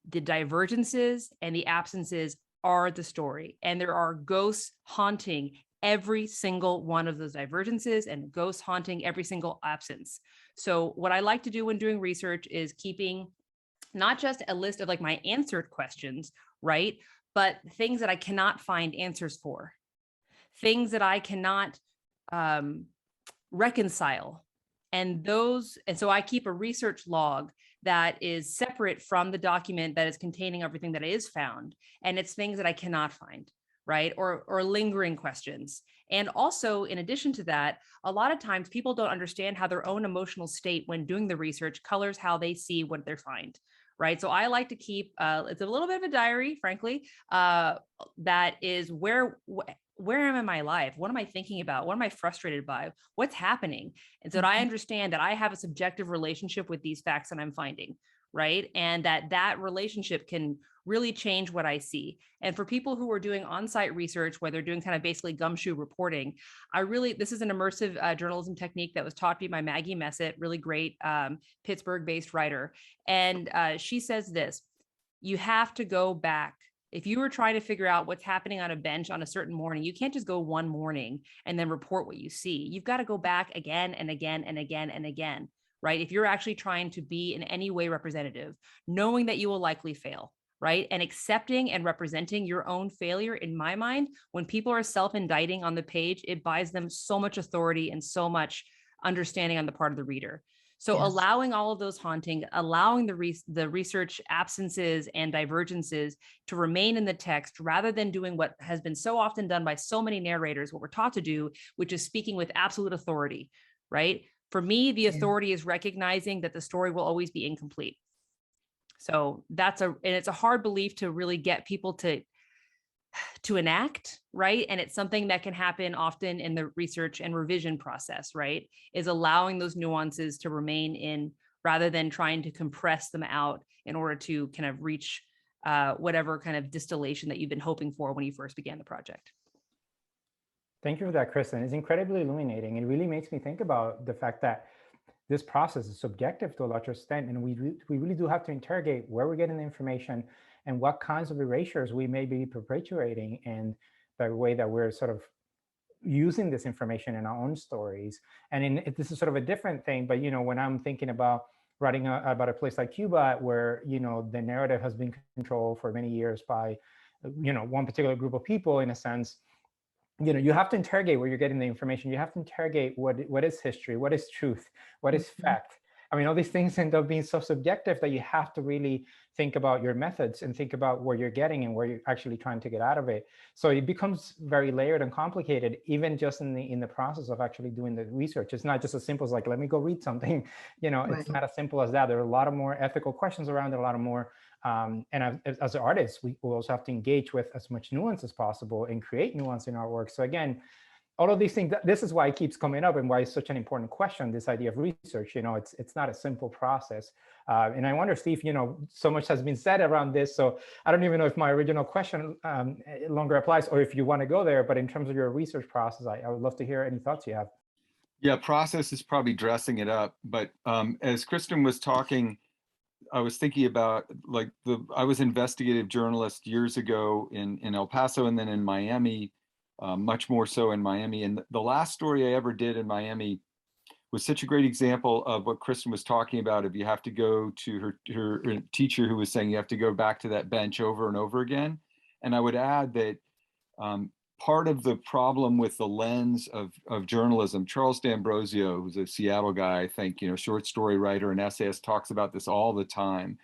The divergences and the absences are the story. And there are ghosts haunting every single one of those divergences and ghosts haunting every single absence. So what I like to do when doing research is keeping not just a list of like my answered questions, right? But things that I cannot find answers for, things that I cannot reconcile. And so I keep a research log that is separate from the document that is containing everything that is found. And it's things that I cannot find, right? Or lingering questions. And also, in addition to that, a lot of times people don't understand how their own emotional state when doing the research colors how they see what they find. Right. So I like to keep, it's a little bit of a diary, frankly, that is where am I in my life? What am I thinking about? What am I frustrated by? What's happening? And so that I understand that I have a subjective relationship with these facts that I'm finding, right? And that relationship can really change what I see. And for people who are doing on-site research, where they're doing kind of basically gumshoe reporting, this is an immersive journalism technique that was taught to me by Maggie Messett, really great Pittsburgh-based writer. And she says this: you have to go back. If you were trying to figure out what's happening on a bench on a certain morning, you can't just go one morning and then report what you see. You've got to go back again and again and again and again, right? If you're actually trying to be in any way representative, knowing that you will likely fail, right? And accepting and representing your own failure, in my mind, when people are self-indicting on the page, it buys them so much authority and so much understanding on the part of the reader. So yes, allowing all of those haunting, allowing the research absences and divergences to remain in the text, rather than doing what has been so often done by so many narrators, what we're taught to do, which is speaking with absolute authority, right? For me, the authority is recognizing that the story will always be incomplete. So and it's a hard belief to really get people to to enact, right? And it's something that can happen often in the research and revision process, right? Is allowing those nuances to remain in rather than trying to compress them out in order to kind of reach whatever kind of distillation that you've been hoping for when you first began the project. Thank you for that, Kristen. It's incredibly illuminating. It really makes me think about the fact that this process is subjective to a large extent, and we really do have to interrogate where we're getting the information and what kinds of erasures we may be perpetuating in the way that we're sort of using this information in our own stories. And this is sort of a different thing, but when I'm thinking about writing about a place like Cuba, where the narrative has been controlled for many years by one particular group of people, in a sense, you have to interrogate where you're getting the information. You have to interrogate what is history, what is truth, what is fact. I mean, all these things end up being so subjective that you have to really think about your methods and think about where you're getting and where you're actually trying to get out of it. So it becomes very layered and complicated, even just in the process of actually doing the research. It's not just as simple as like, let me go read something. Right. It's not as simple as that. There are a lot of more ethical questions around it, a lot of more. And as artists, we will also have to engage with as much nuance as possible and create nuance in our work. So again, all of these things, this is why it keeps coming up and why it's such an important question, this idea of research. It's not a simple process. And I wonder, Steve, so much has been said around this. So I don't even know if my original question longer applies or if you want to go there. But in terms of your research process, I would love to hear any thoughts you have. Yeah, process is probably dressing it up. But as Kristen was talking, I was thinking about I was investigative journalist years ago in El Paso and then in Miami, much more so in Miami. And the last story I ever did in Miami was such a great example of what Kristen was talking about. If you have to go to her teacher who was saying you have to go back to that bench over and over again. And I would add that part of the problem with the lens of journalism, Charles D'Ambrosio, who's a Seattle guy, I think, short story writer and essayist, talks about this all the time,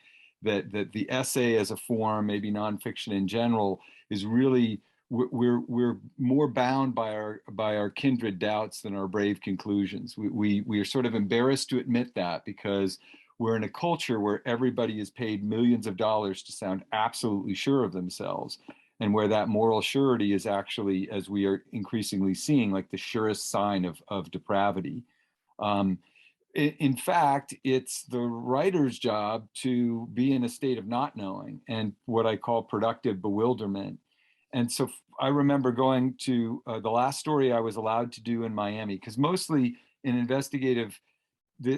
that the essay as a form, maybe nonfiction in general, is really, we're more bound by our kindred doubts than our brave conclusions. We are sort of embarrassed to admit that because we're in a culture where everybody is paid millions of dollars to sound absolutely sure of themselves, and where that moral surety is actually, as we are increasingly seeing, like the surest sign of depravity. In fact, it's the writer's job to be in a state of not knowing and what I call productive bewilderment. And so I remember going to the last story I was allowed to do in Miami, because mostly the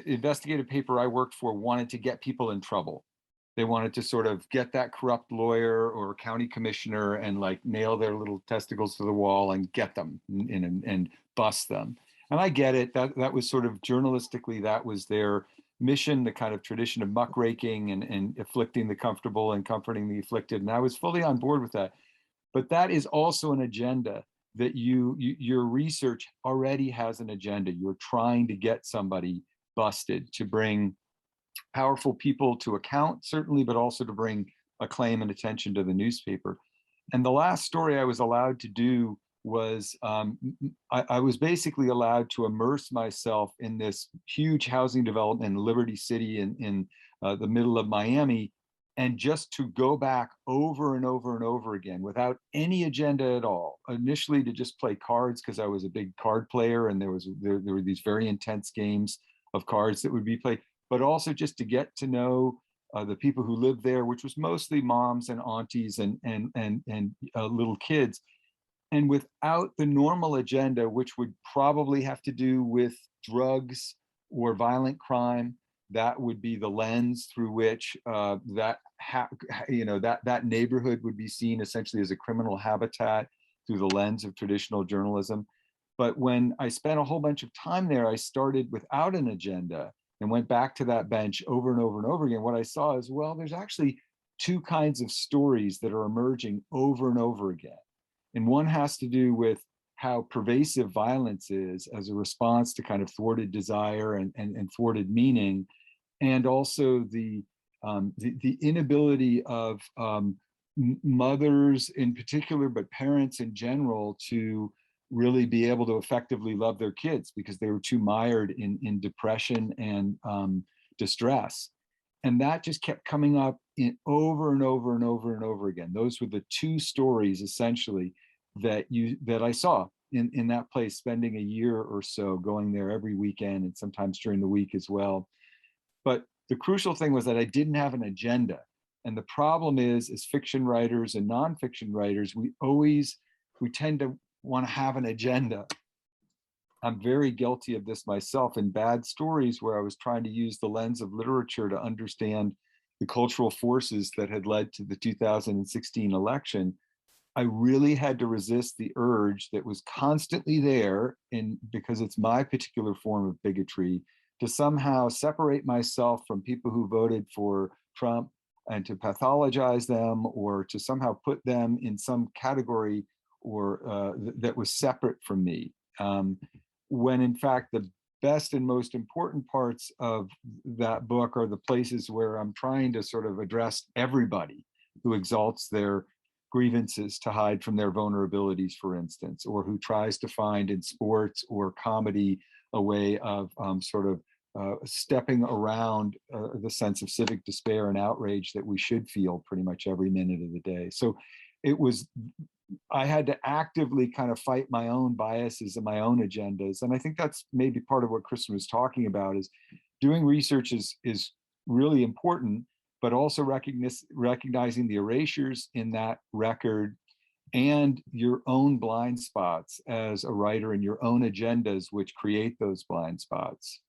investigative paper I worked for wanted to get people in trouble. They wanted to sort of get that corrupt lawyer or county commissioner and like nail their little testicles to the wall and get them and bust them. And I get it. That was sort of journalistically, that was their mission, the kind of tradition of muckraking and afflicting the comfortable and comforting the afflicted. And I was fully on board with that. But that is also an agenda that your research already has an agenda. You're trying to get somebody busted, to bring powerful people to account, certainly, but also to bring acclaim and attention to the newspaper. And the last story I was allowed to do was, I was basically allowed to immerse myself in this huge housing development in Liberty City in the middle of Miami, and just to go back over and over and over again without any agenda at all. Initially to just play cards because I was a big card player, and there were these very intense games of cards that would be played, but also just to get to know the people who lived there, which was mostly moms and aunties and little kids. And without the normal agenda, which would probably have to do with drugs or violent crime, that would be the lens through which that neighborhood would be seen essentially as a criminal habitat through the lens of traditional journalism. But when I spent a whole bunch of time there, I started without an agenda and went back to that bench over and over and over again. What I saw is, well, there's actually two kinds of stories that are emerging over and over again. And one has to do with how pervasive violence is as a response to kind of thwarted desire and thwarted meaning, and also the inability of mothers in particular, but parents in general, to really be able to effectively love their kids because they were too mired in depression and distress. And that just kept coming up over and over and over and over again. Those were the two stories essentially that I saw in that place, spending a year or so going there every weekend and sometimes during the week as well. But the crucial thing was that I didn't have an agenda. And the problem is, as fiction writers and nonfiction writers, we tend to want to have an agenda. I'm very guilty of this myself in bad stories where I was trying to use the lens of literature to understand the cultural forces that had led to the 2016 election. I really had to resist the urge that was constantly there, because it's my particular form of bigotry, to somehow separate myself from people who voted for Trump and to pathologize them, or to somehow put them in some category or that was separate from me. When in fact, the best and most important parts of that book are the places where I'm trying to sort of address everybody who exalts their grievances to hide from their vulnerabilities, for instance, or who tries to find in sports or comedy a way of stepping around the sense of civic despair and outrage that we should feel pretty much every minute of the day. So I had to actively kind of fight my own biases and my own agendas. And I think that's maybe part of what Kristen was talking about, is doing research is really important, but also recognizing the erasures in that record and your own blind spots as a writer and your own agendas which create those blind spots.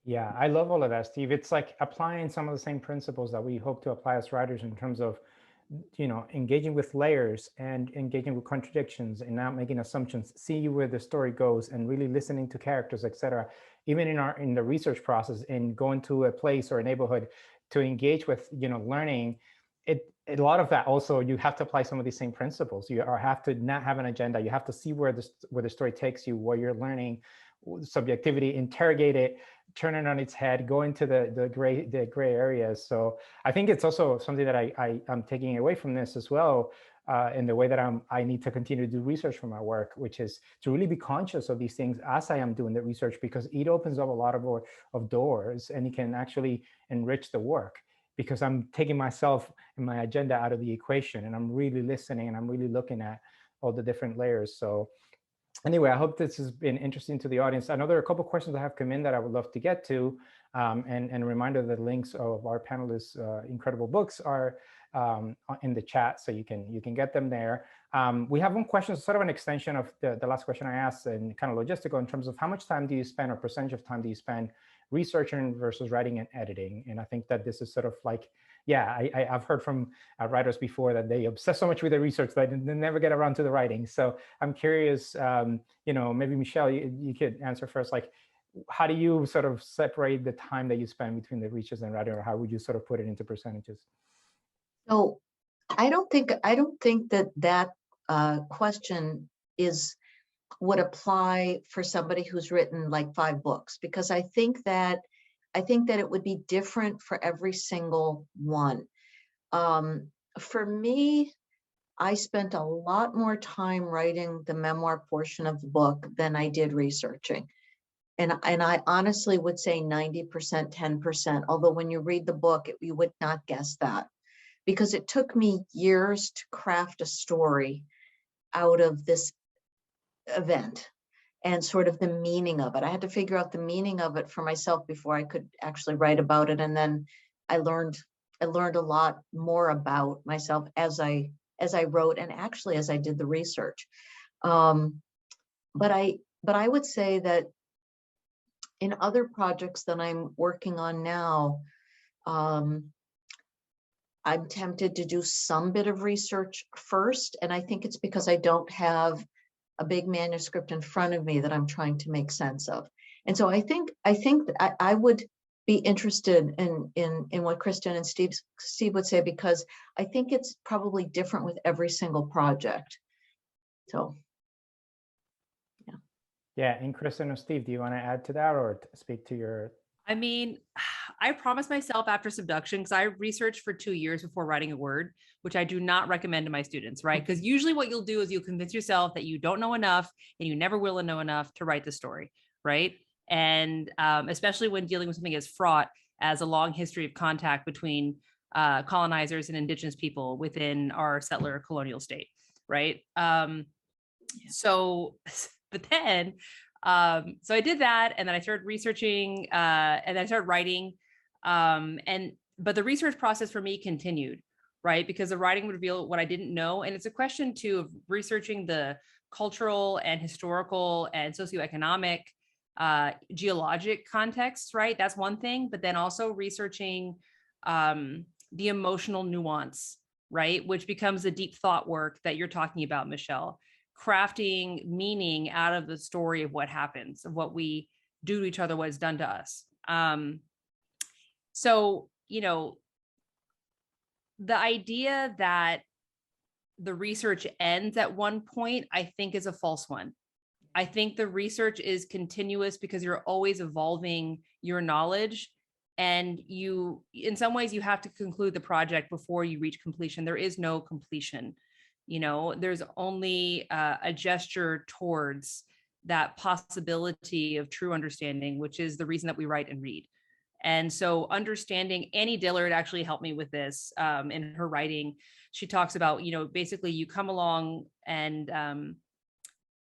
Yeah, I love all of that, Steve. It's like applying some of the same principles that we hope to apply as writers in terms of, engaging with layers and engaging with contradictions and not making assumptions, see where the story goes and really listening to characters, etc. Even in the research process, in going to a place or a neighborhood to engage with, learning, a lot of that also, you have to apply some of these same principles. You have to not have an agenda. You have to see where the story takes you, what you're learning, subjectivity, interrogate it, turn it on its head, go into the gray areas. So I think it's also something that I'm taking away from this as well, in the way that I need to continue to do research for my work, which is to really be conscious of these things as I am doing the research, because it opens up a lot of doors, and it can actually enrich the work, because I'm taking myself and my agenda out of the equation, and I'm really listening, and I'm really looking at all the different layers. So anyway, I hope this has been interesting to the audience. I know there are a couple of questions that have come in that I would love to get to, and a reminder that links of our panelists' incredible books are in the chat, so you can get them there. We have one question, sort of an extension of the last question I asked, and kind of logistical in terms of how much time do you spend, or percentage of time do you spend researching versus writing and editing? And I think that this is sort of like, yeah, I've heard from writers before that they obsess so much with the research that they never get around to the writing. So I'm curious, maybe Michelle, you could answer first, like, how do you sort of separate the time that you spend between the research and writing, or how would you sort of put it into percentages? So I don't think that question would apply for somebody who's written like 5 books, because I think that it would be different for every single one. For me, I spent a lot more time writing the memoir portion of the book than I did researching. And I honestly would say 90%, 10%, although when you read the book, you would not guess that, because it took me years to craft a story out of this event and sort of the meaning of it. I had to figure out the meaning of it for myself before I could actually write about it. And then I learned a lot more about myself as I wrote, and actually as I did the research. But I would say that in other projects that I'm working on now, I'm tempted to do some bit of research first. And I think it's because I don't have a big manuscript in front of me that I'm trying to make sense of. And so I think that I would be interested in what Kristen and Steve would say, because I think it's probably different with every single project. So, yeah. Yeah, and Kristen or Steve, do you want to add to that or speak to your? I mean, I promised myself after Subduction, because I researched for 2 years before writing a word, which I do not recommend to my students, right? Because usually what you'll do is you'll convince yourself that you don't know enough and you never will know enough to write the story, right? And especially when dealing with something as fraught as a long history of contact between colonizers and indigenous people within our settler colonial state, right? So I did that, and then I started researching, and then I started writing, but the research process for me continued, right? Because the writing would reveal what I didn't know, and it's a question too of researching the cultural and historical and socioeconomic, geologic contexts, right? That's one thing, but then also researching the emotional nuance, right? Which becomes the deep thought work that you're talking about, Michelle. Crafting meaning out of the story of what happens, of what we do to each other, what is done to us. So, the idea that the research ends at one point, I think is a false one. I think the research is continuous because you're always evolving your knowledge, and in some ways, you have to conclude the project before you reach completion. There is no completion. There's only a gesture towards that possibility of true understanding, which is the reason that we write and read. And so understanding, Annie Dillard actually helped me with this in her writing. She talks about, basically you come along and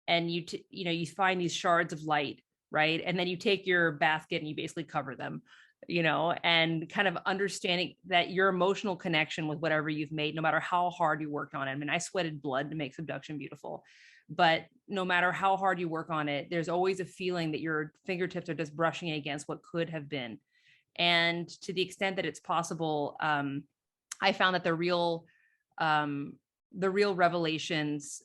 you find these shards of light, right? And then you take your basket and you basically cover them, and kind of understanding that your emotional connection with whatever you've made, no matter how hard you worked on it. I mean, I sweated blood to make Subduction beautiful, but no matter how hard you work on it, there's always a feeling that your fingertips are just brushing against what could have been. And to the extent that it's possible, I found that the real revelations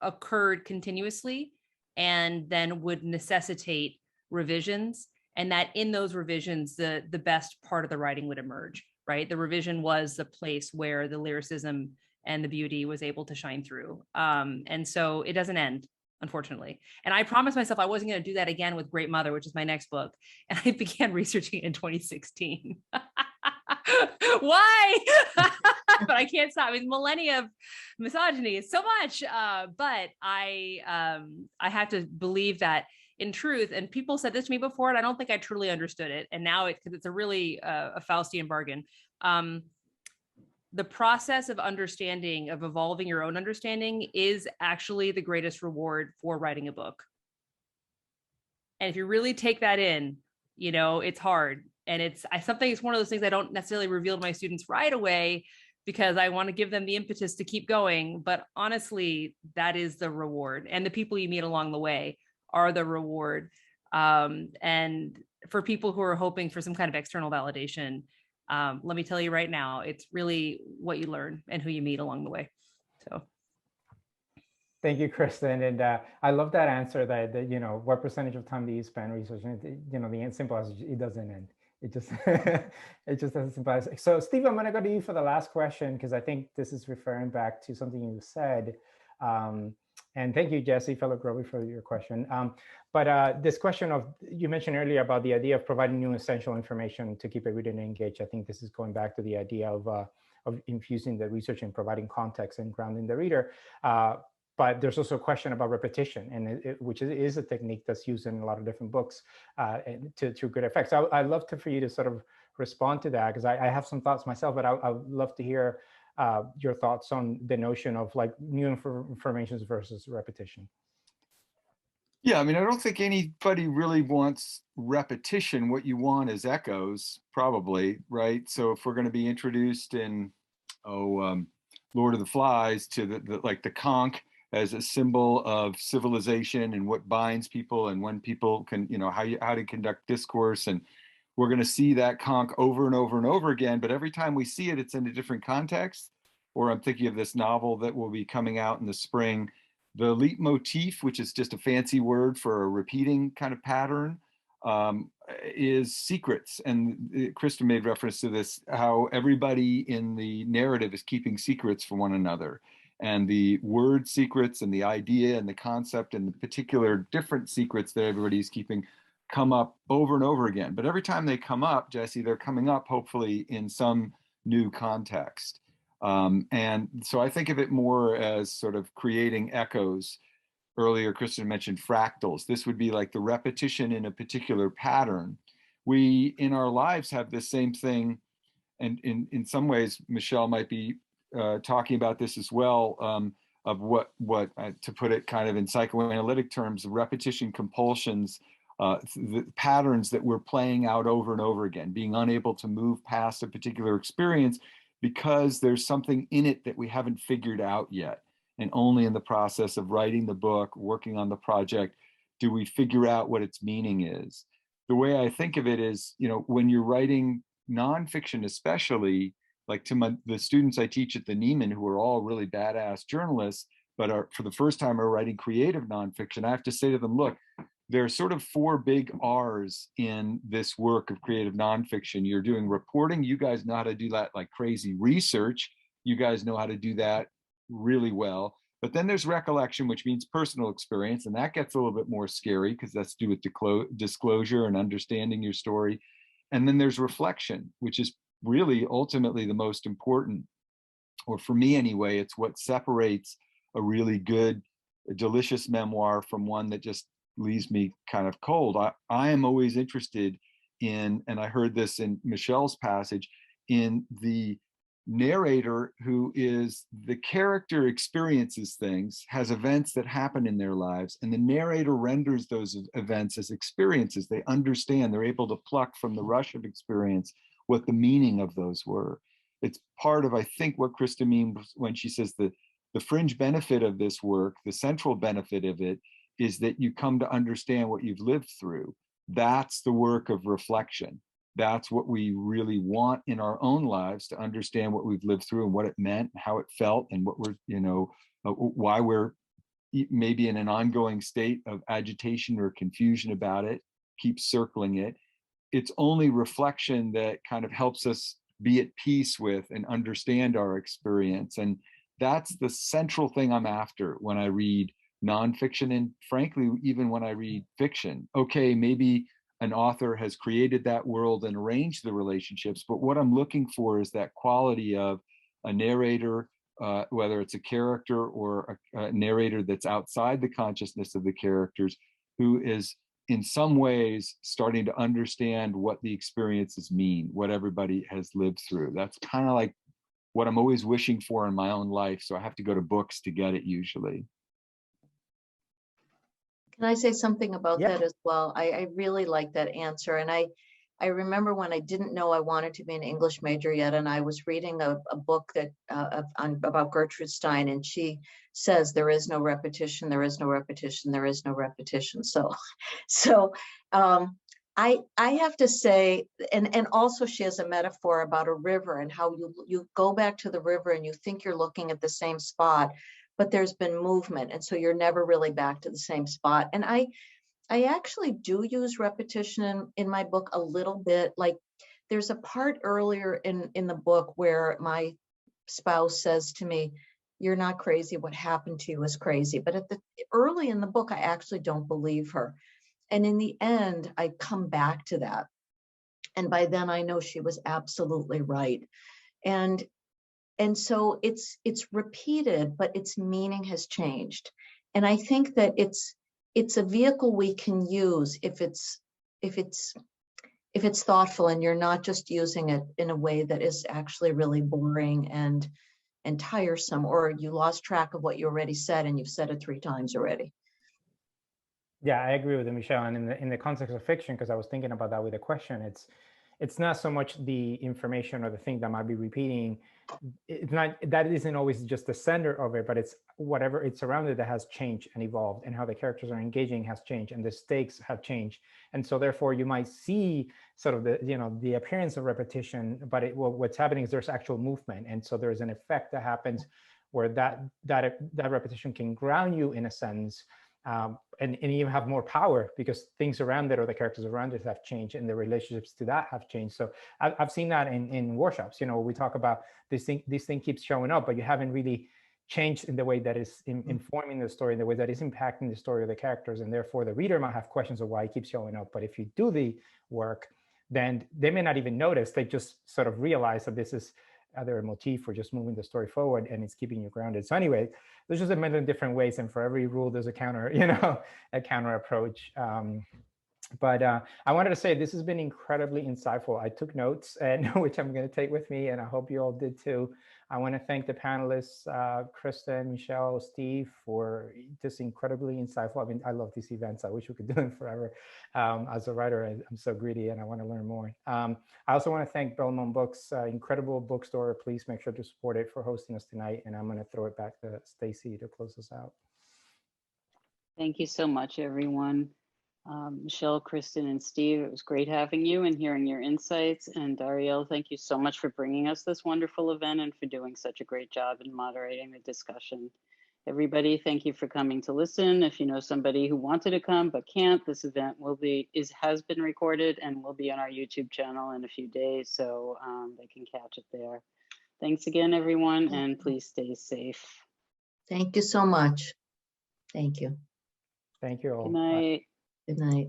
occurred continuously and then would necessitate revisions. And that in those revisions, the best part of the writing would emerge, right? The revision was the place where the lyricism and the beauty was able to shine through. And so it doesn't end, unfortunately. And I promised myself I wasn't going to do that again with Great Mother, which is my next book. And I began researching in 2016. Why? But I can't stop. I mean, millennia of misogyny is so much. But I have to believe that in truth, and people said this to me before, and I don't think I truly understood it. And now because it's a really a Faustian bargain. The process of understanding, of evolving your own understanding, is actually the greatest reward for writing a book. And if you really take that in, it's hard. And it's one of those things I don't necessarily reveal to my students right away because I want to give them the impetus to keep going. But honestly, that is the reward. And the people you meet along the way are the reward. And for people who are hoping for some kind of external validation, let me tell you right now, it's really what you learn and who you meet along the way. So. Thank you, Kristen. And I love that answer that, what percentage of time do you spend researching? The simple answer, it doesn't end. It just, it just doesn't simple. So Steve, I'm gonna go to you for the last question, because I think this is referring back to something you said. And thank you, Jesse, fellow Groby, for your question. But this question you mentioned earlier about the idea of providing new essential information to keep a reader engaged. I think this is going back to the idea of infusing the research and providing context and grounding the reader. But there's also a question about repetition, and which is a technique that's used in a lot of different books to good effect. So I'd love for you to sort of respond to that, because I have some thoughts myself, but I would love to hear your thoughts on the notion of like new information versus repetition. Yeah, I mean, I don't think anybody really wants repetition. What you want is echoes, probably, right? So if we're going to be introduced in, Lord of the Flies to the conch as a symbol of civilization and what binds people and when people can, how to conduct discourse, and we're going to see that conch over and over and over again, but every time we see it, it's in a different context. Or I'm thinking of this novel that will be coming out in the spring, the Leap Motif, which is just a fancy word for a repeating kind of pattern, is secrets. And Kristen made reference to this, how everybody in the narrative is keeping secrets from one another. And the word secrets and the idea and the concept and the particular different secrets that everybody's keeping come up over and over again. But every time they come up, Jesse, they're coming up hopefully in some new context. And so I think of it more as sort of creating echoes. Earlier, Kristen mentioned fractals. This would be like the repetition in a particular pattern we in our lives have this same thing. And in some ways, Michelle might be talking about this as well, of what to put it kind of in psychoanalytic terms, repetition compulsions, the patterns that we're playing out over and over again, being unable to move past a particular experience because there's something in it that we haven't figured out yet. And only in the process of writing the book, working on the project, do we figure out what its meaning is. The way I think of it is, when you're writing nonfiction, especially, like to the students I teach at the Neiman, who are all really badass journalists, but are for the first time are writing creative nonfiction, I have to say to them, look, there are sort of 4 big R's in this work of creative nonfiction. You're doing reporting. You guys know how to do that like crazy. Research, you guys know how to do that really well. But then there's recollection, which means personal experience. And that gets a little bit more scary because that's to do with disclosure and understanding your story. And then there's reflection, which is really ultimately the most important, or for me anyway, it's what separates a really good, delicious memoir from one that just leaves me kind of cold. I am always interested in, and I heard this in Michelle's passage, in the narrator who is the character experiences things, has events that happen in their lives, and the narrator renders those events as experiences. They understand, they're able to pluck from the rush of experience what the meaning of those were. It's part of, I think, what Kristen means when she says the fringe benefit of this work, the central benefit of it, is that you come to understand what you've lived through. That's the work of reflection. That's what we really want in our own lives, to understand what we've lived through and what it meant, and how it felt, and what we're, why we're maybe in an ongoing state of agitation or confusion about it, keep circling it. It's only reflection that kind of helps us be at peace with and understand our experience. And that's the central thing I'm after when I read nonfiction, and frankly, even when I read fiction. Okay, maybe an author has created that world and arranged the relationships, but what I'm looking for is that quality of a narrator, whether it's a character or a narrator that's outside the consciousness of the characters, who is in some ways starting to understand what the experiences mean, what everybody has lived through. That's kind of like what I'm always wishing for in my own life. So I have to go to books to get it usually. Can I say something about Yeah. that as well? I really like that answer. And I remember when I didn't know I wanted to be an English major yet, and I was reading a book that about Gertrude Stein, and she says there is no repetition, there is no repetition, there is no repetition. So I have to say, and also she has a metaphor about a river and how you go back to the river and you think you're looking at the same spot, but there's been movement, and so you're never really back to the same spot. And I actually do use repetition in my book a little bit. Like there's a part earlier in the book where my spouse says to me, "You're not crazy. What happened to you is crazy." But early in the book, I actually don't believe her. And in the end, I come back to that. And by then I know she was absolutely right. And so it's repeated, but its meaning has changed. And I think that it's a vehicle we can use if it's thoughtful, and you're not just using it in a way that is actually really boring and tiresome, or you lost track of what you already said and you've said it 3 times already. Yeah, I agree with you, Michelle. And in the context of fiction, because I was thinking about that with the question, it's not so much the information or the thing that might be repeating. It's not, that isn't always just the center of it, but it's whatever it's surrounded that has changed and evolved, and how the characters are engaging has changed, and the stakes have changed. And so therefore you might see sort of the appearance of repetition, but what's happening is there's actual movement. And so there's an effect that happens where that repetition can ground you in a sense, and even have more power because things around it or the characters around it have changed, and the relationships to that have changed. So I've seen that in workshops. We talk about this thing keeps showing up, but you haven't really changed in the way that is informing the story, in the way that is impacting the story of the characters, and therefore the reader might have questions of why it keeps showing up. But if you do the work, then they may not even notice. They just sort of realize that this is either a motif or just moving the story forward, and it's keeping you grounded. So anyway, there's just a million different ways, and for every rule there's a counter, a counter approach. But I wanted to say this has been incredibly insightful. I took notes, and which I'm going to take with me, and I hope you all did too. I want to thank the panelists, Kristen, Michelle, Steve, for just incredibly insightful. I mean, I love these events. I wish we could do them forever. As a writer, I'm so greedy, and I want to learn more. I also want to thank Belmont Books, incredible bookstore. Please make sure to support it for hosting us tonight. And I'm going to throw it back to Stacy to close us out. Thank you so much, everyone. Michelle, Kristen, and Steve, it was great having you and hearing your insights. And Dariel, thank you so much for bringing us this wonderful event and for doing such a great job in moderating the discussion. Everybody, thank you for coming to listen. If you know somebody who wanted to come but can't, this event has been recorded and will be on our YouTube channel in a few days, so they can catch it there. Thanks again, everyone, and please stay safe. Thank you so much. Thank you. Thank you all. Good night. Good night.